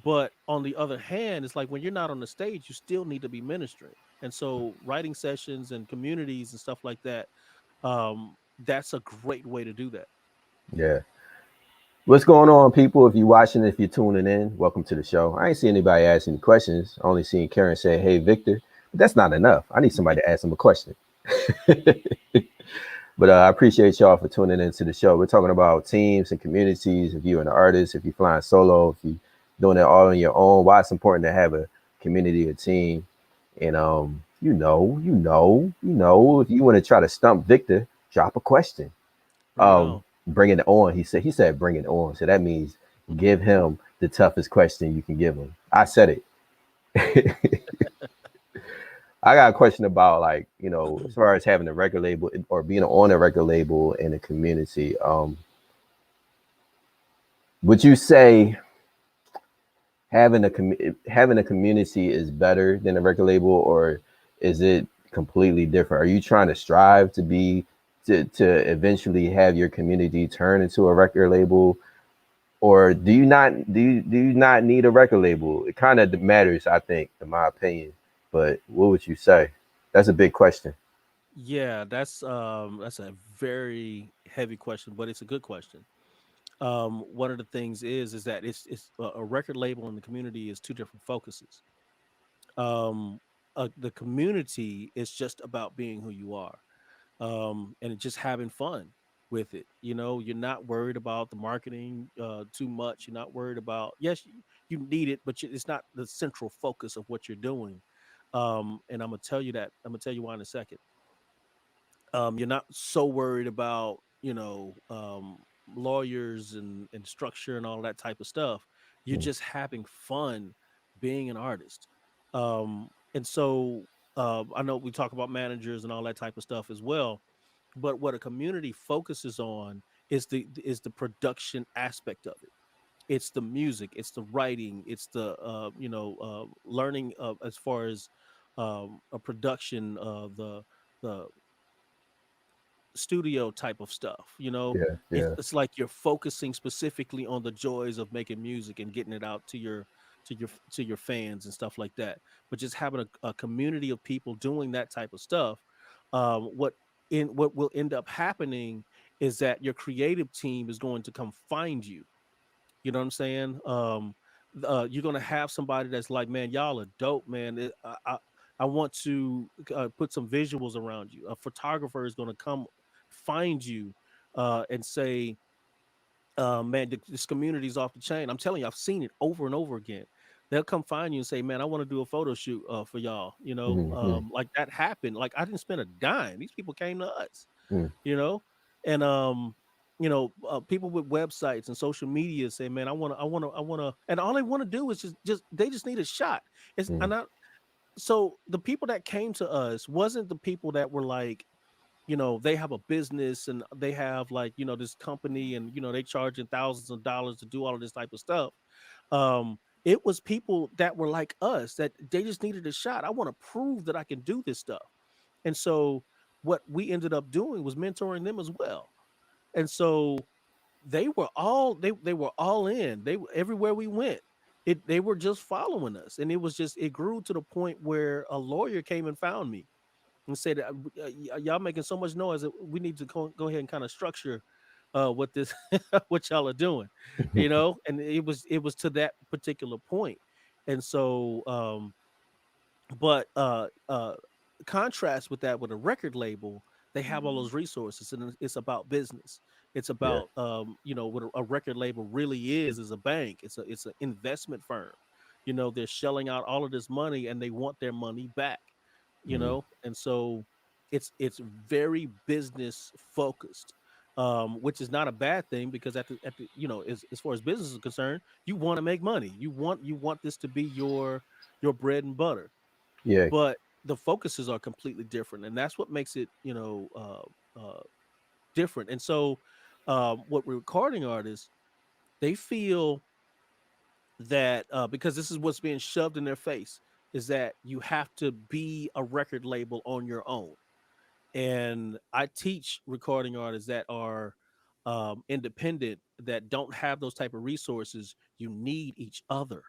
But on the other hand, it's like when you're not on the stage, you still need to be ministering. And so writing sessions and communities and stuff like that, that's a great way to do that. Yeah. What's going on, people? If you're watching, if you're tuning in, welcome to the show. I ain't see anybody ask any questions. I only seen Karen say, "Hey, Victor." But that's not enough. I need somebody to ask him a question. But I appreciate y'all for tuning into the show. We're talking about teams and communities. If you're an artist, if you're flying solo, if you're doing it all on your own, why it's important to have a community or team. And if you want to try to stump Victor, drop a question. Bring it on. Bring it on. He said bring it on. So that means give him the toughest question you can give him. I said it. I got a question about, like, as far as having a record label or being on a record label in a community. Would you say having a community is better than a record label, or is it completely different? Are you trying to strive to be to eventually have your community turn into a record label, or do you not need a record label? It kind of matters, I think, in my opinion. But what would you say? That's a big question. Yeah, that's a very heavy question, but it's a good question. One of the things is that it's a record label in the community is two different focuses. Um, the community is just about being who you are, and just having fun with it. You know, you're not worried about the marketing too much. You're not worried about, yes, you need it, but it's not the central focus of what you're doing. And I'm gonna tell you why in a second. You're not so worried about, lawyers and structure and all that type of stuff. You're Mm, just having fun being an artist. And so I know we talk about managers and all that type of stuff as well, but what a community focuses on is the production aspect of it. It's the music, it's the writing, it's the learning as far as a production of the studio type of stuff. yeah, yeah. It's like you're focusing specifically on the joys of making music and getting it out to your fans and stuff like that. But just having a community of people doing that type of stuff, what will end up happening is that your creative team is going to come find you. You know what I'm saying? You're gonna have somebody that's like, man, y'all are dope, man. I want to put some visuals around you. A photographer is gonna come find you and say, man, this community is off the chain. I'm telling you, I've seen it over and over again. They'll come find you and say, man, I want to do a photo shoot for y'all. Mm-hmm. Like that happened. Like I didn't spend a dime. These people came to us, Mm, you know, and people with websites and social media say, man, I want to, and all they want to do is just they just need a shot. It's mm, and not so the people that came to us wasn't the people that were like, they have a business and they have like, this company and they charging thousands of dollars to do all of this type of stuff. It was people that were like us that they just needed a shot. I want to prove that I can do this stuff. And so what we ended up doing was mentoring them as well. And so they were all in. Everywhere we went. They were just following us, and it grew to the point where a lawyer came and found me and said, "Y'all making so much noise that we need to go ahead and kind of structure what this what y'all are doing," And it was to that particular point, and so but contrast with that with a record label, they have all those resources and it's about business. It's yeah. about what a record label really is a bank. It's an investment firm. They're shelling out all of this money and they want their money back. Mm, And so it's very business focused. Which is not a bad thing because at the as far as business is concerned, you want to make money. You want this to be your bread and butter, yeah. but the focuses are completely different, and that's what makes it different. And so what recording artists, they feel that because this is what's being shoved in their face, is that you have to be a record label on your own. And I teach recording artists that are independent, that don't have those type of resources. You need each other.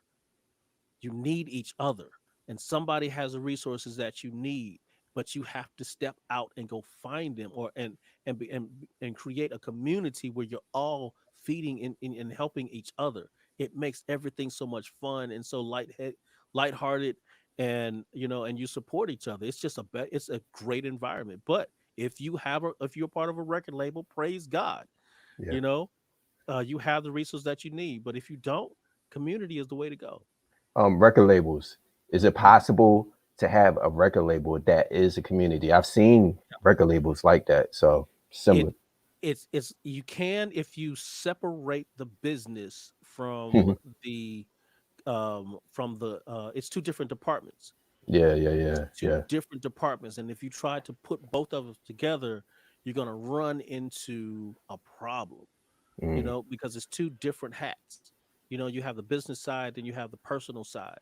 You need each other, and somebody has the resources that you need, but you have to step out and go find them, or and create a community where you're all feeding and helping each other. It makes everything so much fun and so lighthearted, and and you support each other. It's just it's a great environment. But if you're part of a record label, praise God, Yeah. you know, you have the resources that you need. But if you don't, community is the way to go. Record labels. Is it possible to have a record label that is a community? I've seen record labels like that. So It similar. it's you can, if you separate the business Yeah, the from the it's two different departments. yeah, It's yeah, two yeah. different departments, and if you try to put both of them together, you're going to run into a problem, Mm, because it's two different hats. You have the business side, and you have the personal side.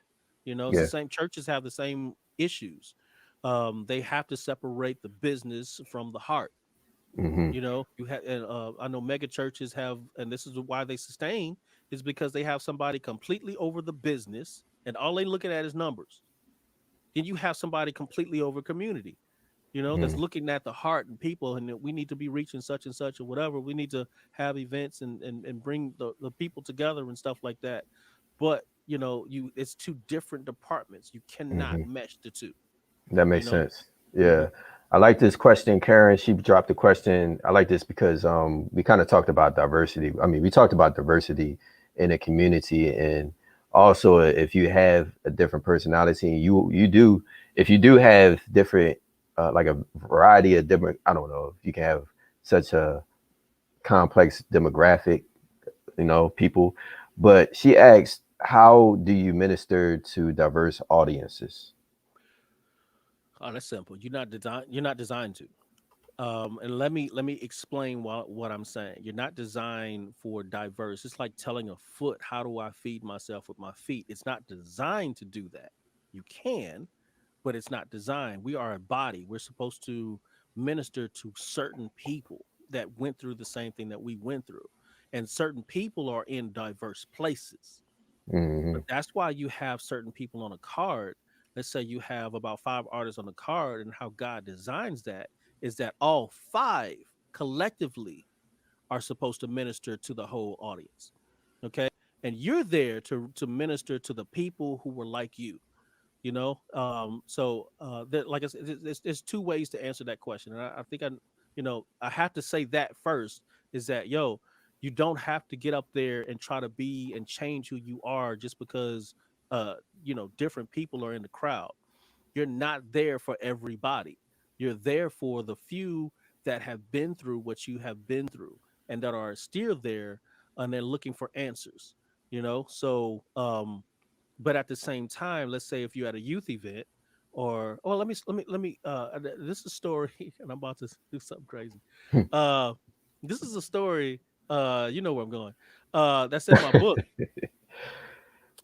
It's the yeah. same. Churches have the same issues. They have to separate the business from the heart. Hmm. You have, and I know mega churches have, and this is why they sustain, is because they have somebody completely over the business, and all they looking at is numbers. Then you have somebody completely over community, that's Mm, looking at the heart and people, and that we need to be reaching such and such or whatever. We need to have events and bring the people together and stuff like that. But it's two different departments. You cannot hmm. mesh the two. That You makes know. sense. hmm Yeah. I like this question, Karen. She dropped the question. I like this because we kind of talked about diversity. I mean, we talked about diversity in a community, and also if you have a different personality, and you do, if you do have different, like a variety of different. I don't know if you can have such a complex demographic, people. But she asked, how do you minister to diverse audiences? Oh, that's simple. You're not designed to. And let me explain what I'm saying. You're not designed for diverse. It's like telling a foot, how do I feed myself with my feet? It's not designed to do that. You can, but it's not designed. We are a body. We're supposed to minister to certain people that went through the same thing that we went through. And certain people are in diverse places. Hmm. But that's why you have certain people on a card. Let's say you have about 5 artists on the card, and how God designs that is that all five collectively are supposed to minister to the whole audience. Okay. And you're there to minister to the people who were like you. Like I said, there's two ways to answer that question, and I think I have to say that first, is that, you don't have to get up there and try to be and change who you are just because different people are in the crowd. You're not there for everybody. You're there for the few that have been through what you have been through, and that are still there, and they're looking for answers. But at the same time, let's say if you're at a youth event, or let me this is a story, and I'm about to do something crazy. Uh this is a story, you know where I'm going. That's in my book.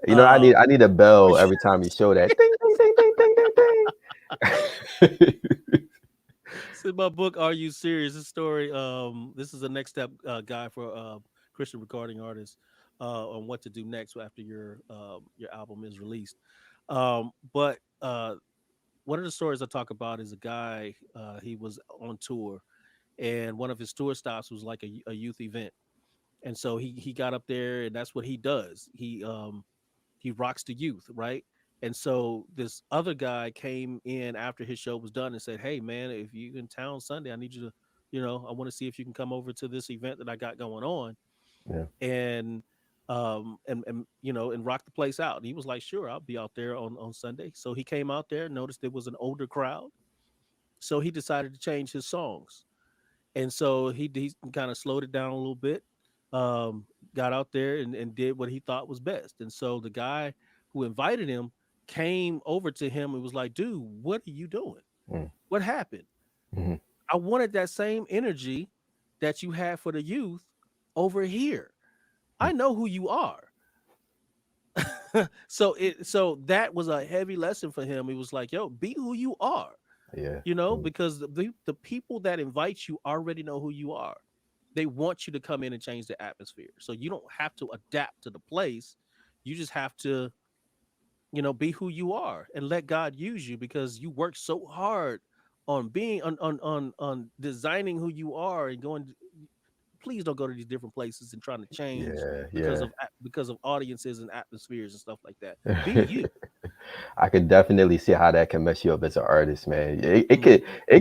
I need Um I need a bell every time you show that. Ding, ding, ding, ding, ding, ding, ding. it's in my book, Are You Serious? This story, this is a next step guide for Christian recording artists, on what to do next after your album is released. But one of the stories I talk about is a guy, he was on tour, and one of his tour stops was like a youth event. And so he got up there, and that's what he does. He rocks the youth, right? And so this other guy came in after his show was done and said, "Hey man, if you in town Sunday, I need you to, I want to see if you can come over to this event that I got going on, Yeah. and and rock the place out." And he was like, "Sure, I'll be out there on Sunday." So he came out there, noticed there was an older crowd, so he decided to change his songs. And so he kind of slowed it down a little bit, um, got out there and did what he thought was best. And so the guy who invited him came over to him and was like, "Dude, what are you doing? Mm, What happened? mhm, I wanted that same energy that you had for the youth over here. mm. I know who you are." So that was a heavy lesson for him. He was like, "Yo, be who you are." Yeah. Mm, Because the people that invite you already know who you are. They want you to come in and change the atmosphere. So you don't have to adapt to the place. You just have to be who you are and let God use you because you work so hard on being on designing who you are and going. Please don't go to these different places and trying to change Yeah, because yeah. because of audiences and atmospheres and stuff like that. Be you. I could definitely see how that can mess you up as an artist, man. It Mhm.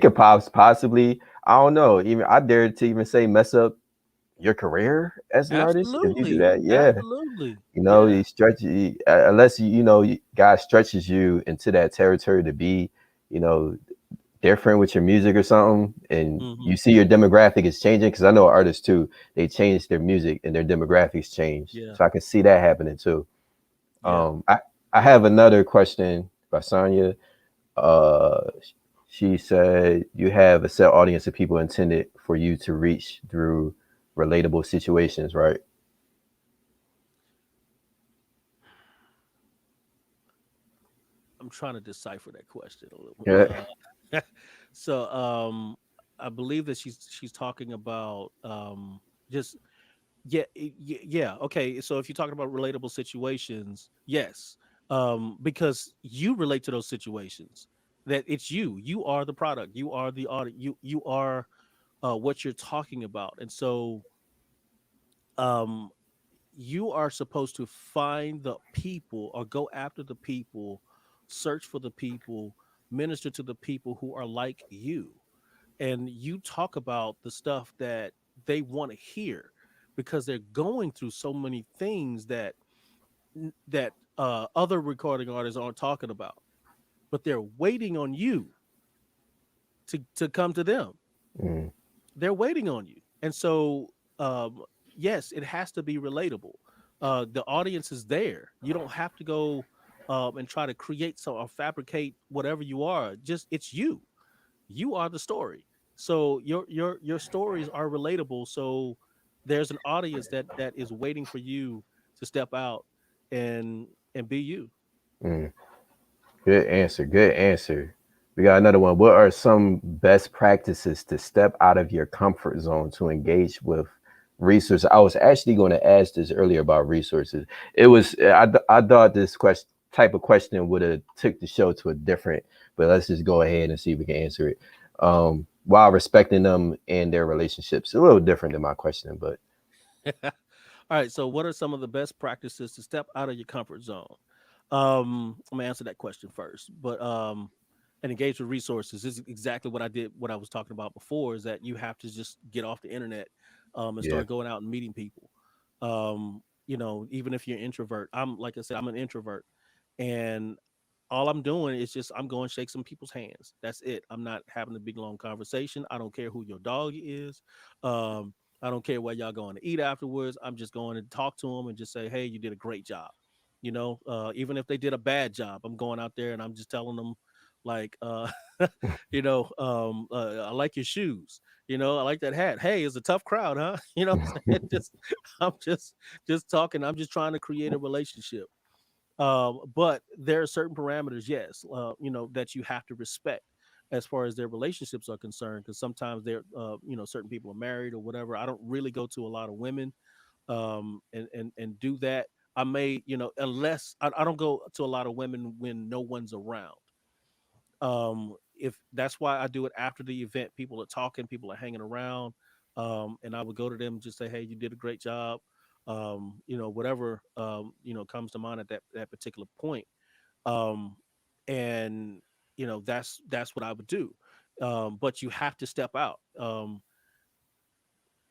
could possibly, I don't know, even I dare to even say mess up your career as an artist if you do Absolutely, that. Yeah. absolutely, You know, yeah, you stretch unless God stretches you into that territory to be, you know, different with your music or something, and hmm, you see your demographic is changing. Because I know artists too, they change their music and their demographics change. yeah, So I can see that happening too. yeah. I have another question by Sonia. Uh, she said you have a set audience of people intended for you to reach through relatable situations, right? I'm trying to decipher that question a little. Yeah. So, I believe that she's talking about just yeah, yeah. Okay, so if you're talking about relatable situations, yes, because you relate to those situations. That it's you. You are the product. You are the audit. You are what you're talking about, and so um, you are supposed to find the people or go after the people, search for the people, minister to the people who are like you, and you talk about the stuff that they want to hear because they're going through so many things that other recording artists aren't talking about, but they're waiting on you to come to them. Mm, They're waiting on you, and so yes, it has to be relatable. The audience is there. You don't have to go and try to create some or fabricate whatever you are. Just it's you. You are the story. So your stories are relatable. So there's an audience that is waiting for you to step out and be you. mm. Good answer. Good answer. We got another one. What are some best practices to step out of your comfort zone to engage with resources? I was actually going to ask this earlier about resources. It was I thought this question type of question would have took the show to a different, but let's just go ahead and see if we can answer it. While respecting them and their relationships, a little different than my question, but All right. So what are some of the best practices to step out of your comfort zone? I'm gonna answer that question first. But and engage with resources this is exactly what I did. What I was talking about before is that you have to just get off the internet and yeah. start going out and meeting people. Even if you're an introvert, I'm like I said, I'm an introvert, and all I'm doing is just I'm going to shake some people's hands. That's it. I'm not having a big long conversation. I don't care who your dog is. Um, I don't care where y'all going to eat afterwards. I'm just going to talk to them and just say, "Hey, you did a great job." Even if they did a bad job, I'm going out there and I'm just telling them, like, I like your shoes. I like that hat. Hey, it's a tough crowd, huh? What I'm saying? I'm just talking. I'm just trying to create a relationship. But there are certain parameters, yes, that you have to respect as far as their relationships are concerned. Because sometimes certain people are married or whatever. I don't really go to a lot of women, and do that. I may, unless I don't go to a lot of women when no one's around. If that's why I do it after the event, people are talking, people are hanging around, and I would go to them and just say, "Hey, you did a great job." Whatever comes to mind at that particular point, um, and that's what I would do. But you have to step out.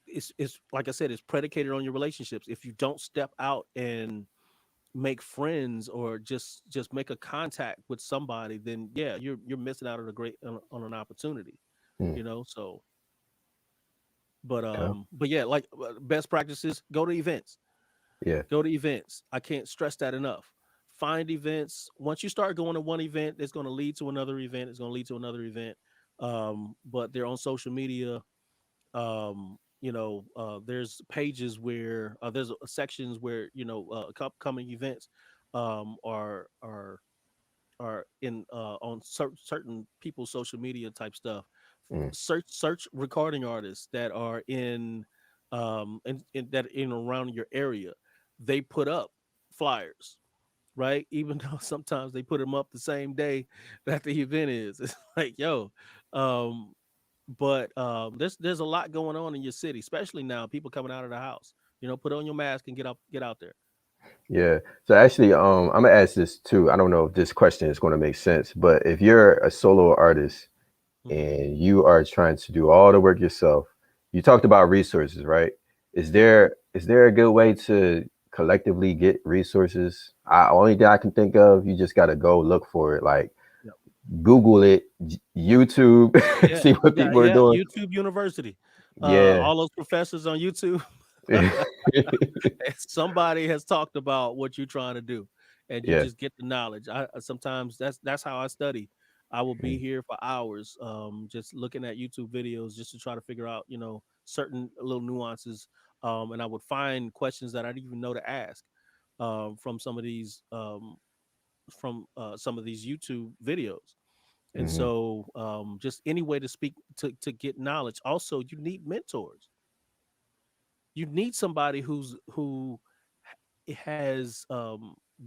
It's like I said, it's predicated on your relationships. If you don't step out and make friends or just make a contact with somebody, then yeah, you're missing out on a great on an opportunity. Mm, So but yeah. yeah, like best practices, Yeah. go to events. I can't stress that enough. Find events. Once you start going to one event, it's going to lead to another event, it's going to lead to another event. But they're on social media. There's pages where there's sections where upcoming events are in on certain people's social media type stuff. Mm, Search recording artists that are in that in around your area. They put up flyers. right? Even though sometimes they put them up the same day that the event is. It's like, yo, um, but there's a lot going on in your city, especially now. People coming out of the house. Put on your mask and get out there. Yeah. So actually, I'm gonna ask this too. I don't know if this question is going to make sense, but if you're a solo artist Hmm. and you are trying to do all the work yourself, you talked about resources, right? Hmm. Is there a good way to collectively get resources? Only thing I can think of, you just got to go look for it, like Yeah, Google it, YouTube, yeah, see what people are yeah. doing. YouTube University, Yeah. all those professors on YouTube. Somebody has talked about what you're trying to do, and you Yeah. just get the knowledge. Sometimes that's how I study. I will be Mm, here for hours, just looking at YouTube videos just to try to figure out, certain little nuances. And I would find questions that I didn't even know to ask, from some of these YouTube videos. And mhm. so, just any way to speak to get knowledge. Also, you need mentors. You need somebody who has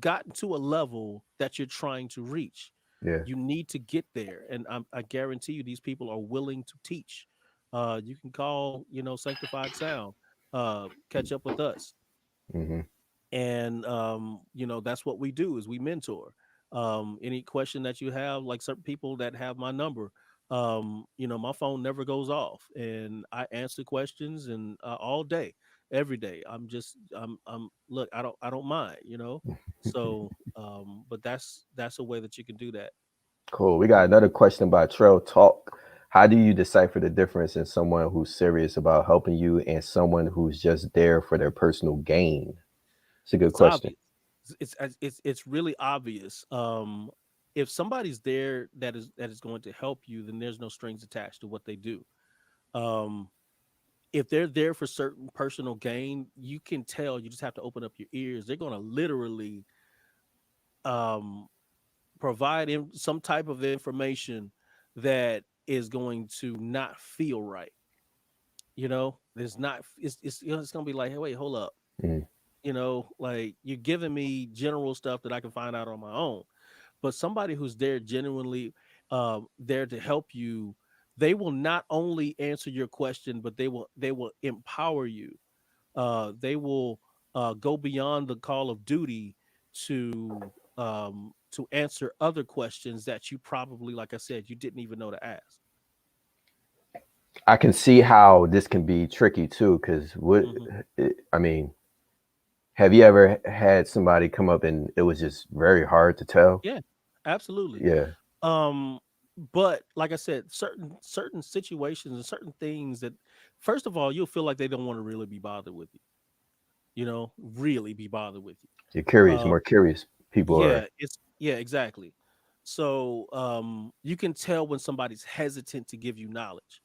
gotten to a level that you're trying to reach. Yeah. You need to get there, and I guarantee you, these people are willing to teach. You can call, Sanctified Sound, catch up with us, Hmm. and that's what we do is we mentor. Any question that you have, like certain people that have my number, my phone never goes off, and I answer questions, and all day, every day. I'm look, I don't mind, so but that's a way that you can do that. Cool. We got another question by Trail Talk. How do you decipher the difference in someone who's serious about helping you and someone who's just there for their personal gain? It's a good It's question. obvious. It's really obvious. If somebody's there that is going to help you, then there's no strings attached to what they do. um if they're there for certain personal gain, you can tell. You just have to open up your ears. They're going to literally um provide some type of information that is going to not feel right. There's not it's going to be like, hey, wait, hold up. Mm, Like, you're giving me general stuff that I can find out on my own. But somebody who's there genuinely, there to help you, they will not only answer your question, but they will empower you. They will go beyond the call of duty to answer other questions that you probably, like I said, you didn't even know to ask. I can see how this can be tricky too, because Hmm. I mean, have you ever had somebody come up and it was just very hard to tell? Yeah, absolutely. Yeah. Um, but like I said, certain situations and certain things that, first of all, you'll feel like they don't want to really be bothered with you. Really be bothered with you. You're curious, Uh, more curious people yeah, are. exactly. So you can tell when somebody's hesitant to give you knowledge,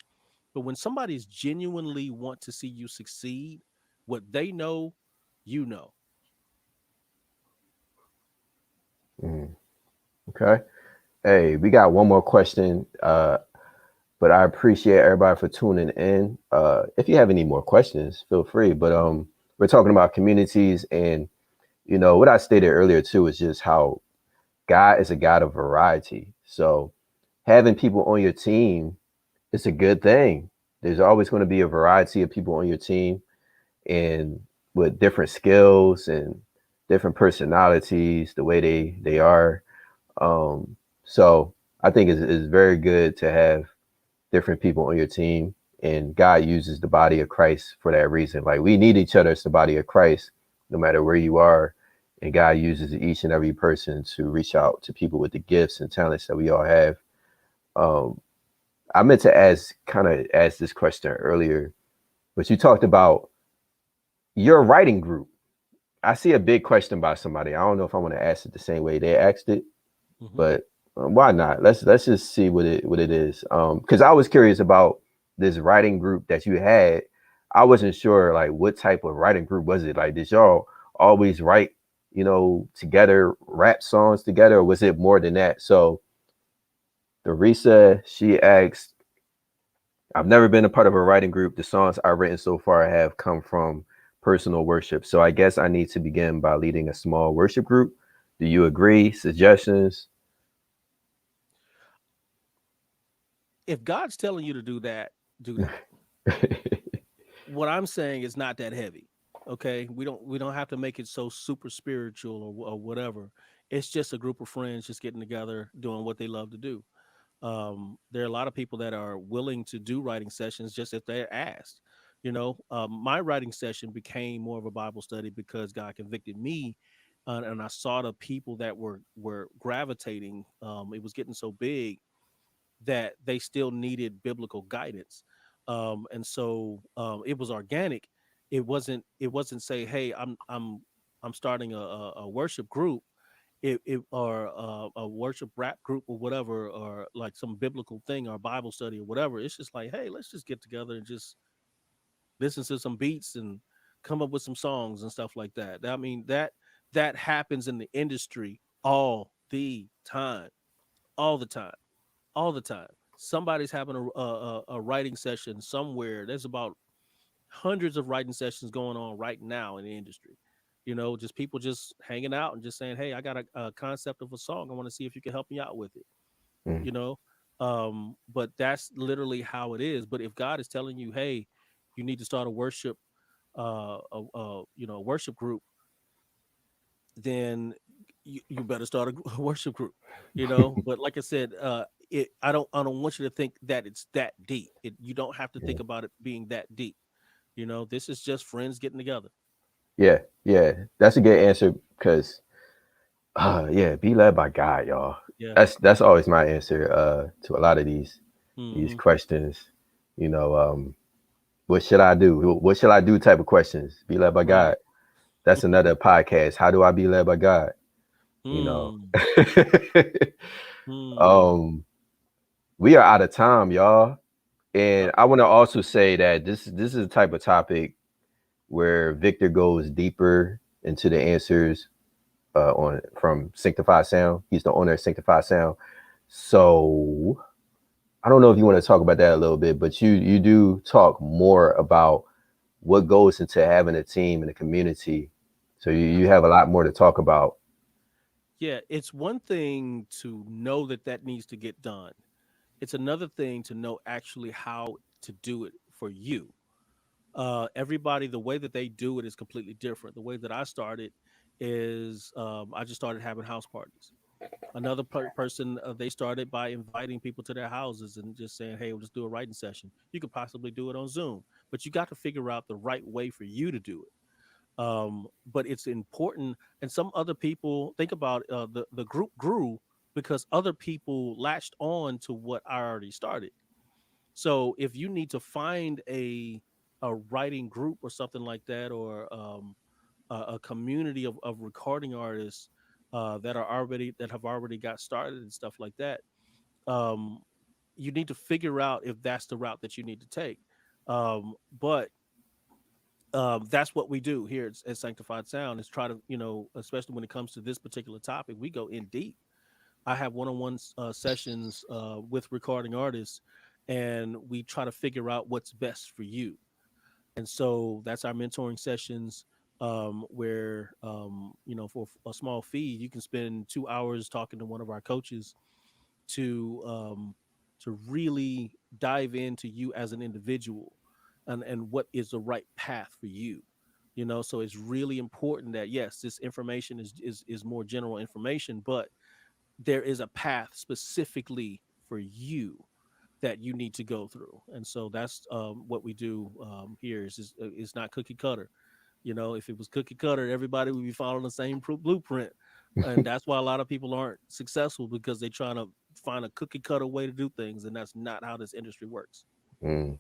but when somebody's genuinely want to see you succeed, what they know, you know. Mm, okay. Hey, we got one more question. But I appreciate everybody for tuning in. If you have any more questions, feel free. But we're talking about communities, and what I stated earlier too is just how God is a God of variety. So having people on your team is a good thing. There's always going to be a variety of people on your team, and with different skills and different personalities, the way they are. Um, so I think it's very good to have different people on your team, and God uses the body of Christ for that reason. Like, we need each other as the body of Christ, no matter where you are, and God uses each and every person to reach out to people with the gifts and talents that we all have. um, I meant to ask this question earlier, but you talked about your writing group. I see a big question by somebody. I don't know if I want to ask it the same way they asked it, Hmm. but why not? Let's just see what it is. Because I was curious about this writing group that you had. I wasn't sure like what type of writing group was it. Like, did y'all always write, together, rap songs together, or was it more than that? So Teresa, she asked, I've never been a part of a writing group. The songs I've written so far have come from personal worship. So I guess I need to begin by leading a small worship group. Do you agree? Suggestions? If God's telling you to do that, do that. What I'm saying is not that heavy. Okay, we don't have to make it so super spiritual or whatever. It's just a group of friends just getting together, doing what they love to do. There are a lot of people that are willing to do writing sessions just if they're asked. My writing session became more of a Bible study because God convicted me, and I saw the people that were gravitating. It was getting so big that they still needed biblical guidance, and so it was organic. It wasn't say, hey, I'm starting a worship group, it or a worship rap group or whatever, or like some biblical thing or Bible study or whatever. It's just like, hey, let's just get together and just listen to some beats and come up with some songs and stuff like that. I mean, that happens in the industry all the time, all the time, all the time. Somebody's having a writing session somewhere. There's about hundreds of writing sessions going on right now in the industry. Just people just hanging out and just saying, "Hey, I got a concept of a song. I want to see if you can help me out with it." Mm. You know, but that's literally how it is. But if God is telling you, "Hey, you need to start a worship, a worship group," then you better start a worship group. But like I said, I don't want you to think that it's that deep. You don't have to think about it being that deep. This is just friends getting together. Yeah, yeah, that's a good answer because, yeah, be led by God, y'all. Yeah. That's always my answer to a lot of these Hmm. questions. You know, what should I do? What should I do? Type of questions. Be led by Right. God. That's another podcast. How do I be led by God? You know. Hmm. Hmm. um, we are out of time, y'all, Yep. and I want to also say that this is a type of topic where Victor goes deeper into the answers on from Sanctified Sound. He's the owner of Sanctified Sound. So I don't know if you want to talk about that a little bit, but you do talk more about what goes into having a team and a community. So you have a lot more to talk about. Yeah, it's one thing to know that needs to get done. It's another thing to know actually how to do it for you. Everybody, the way that they do it is completely different. The way that I started is, I just started having house parties. Another person, they started by inviting people to their houses and just saying, "Hey, we'll just do a writing session." You could possibly do it on Zoom, but you got to figure out the right way for you to do it. But it's important. And some other people think about, the group grew because other people latched on to what I already started. So if you need to find a writing group or something like that, or a community of recording artists, that have already got started and stuff like that, um, you need to figure out if that's the route that you need to take. But That's what we do here at Sanctified Sound, is try to, especially when it comes to this particular topic, we go in deep. I have one-on-one sessions with recording artists, and we try to figure out what's best for you. And so that's our mentoring sessions, where, for a small fee, you can spend 2 hours talking to one of our coaches to um, to really dive into you as an individual, and what is the right path for you. So it's really important that, yes, this information is more general information, but there is a path specifically for you that you need to go through. And so that's, what we do, here is not cookie cutter. If it was cookie cutter, everybody would be following the same blueprint. And that's why a lot of people aren't successful, because they're trying to find a cookie cutter way to do things. And that's not how this industry works. Mm,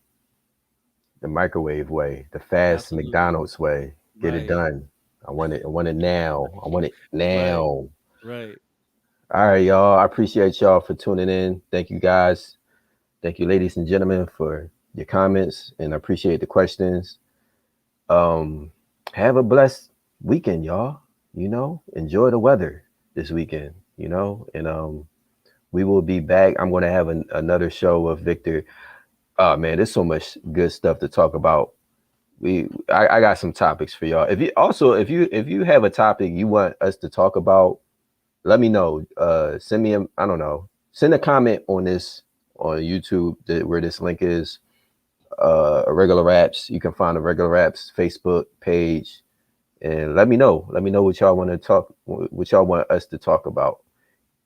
the microwave way, the fast Absolutely. McDonald's way. Get it Right. done. I want it. I want it now. I want it Right. now. Right. All right, y'all. I appreciate y'all for tuning in. Thank you, guys. Thank you, ladies and gentlemen, for your comments, and I appreciate the questions. Um, have a blessed weekend, y'all. Enjoy the weather this weekend. And we will be back. I'm going to have another show with Victor. Oh man, there's so much good stuff to talk about. I got some topics for y'all. If you have a topic you want us to talk about, let me know. Send me I don't know. Send a comment on this on YouTube where this link is. Regular Raps. You can find the Regular Raps Facebook page, and let me know. Let me know what y'all want to talk. What y'all want us to talk about,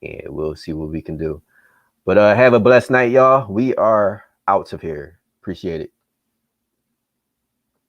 and we'll see what we can do. But have a blessed night, y'all. We are out of here. Appreciate it.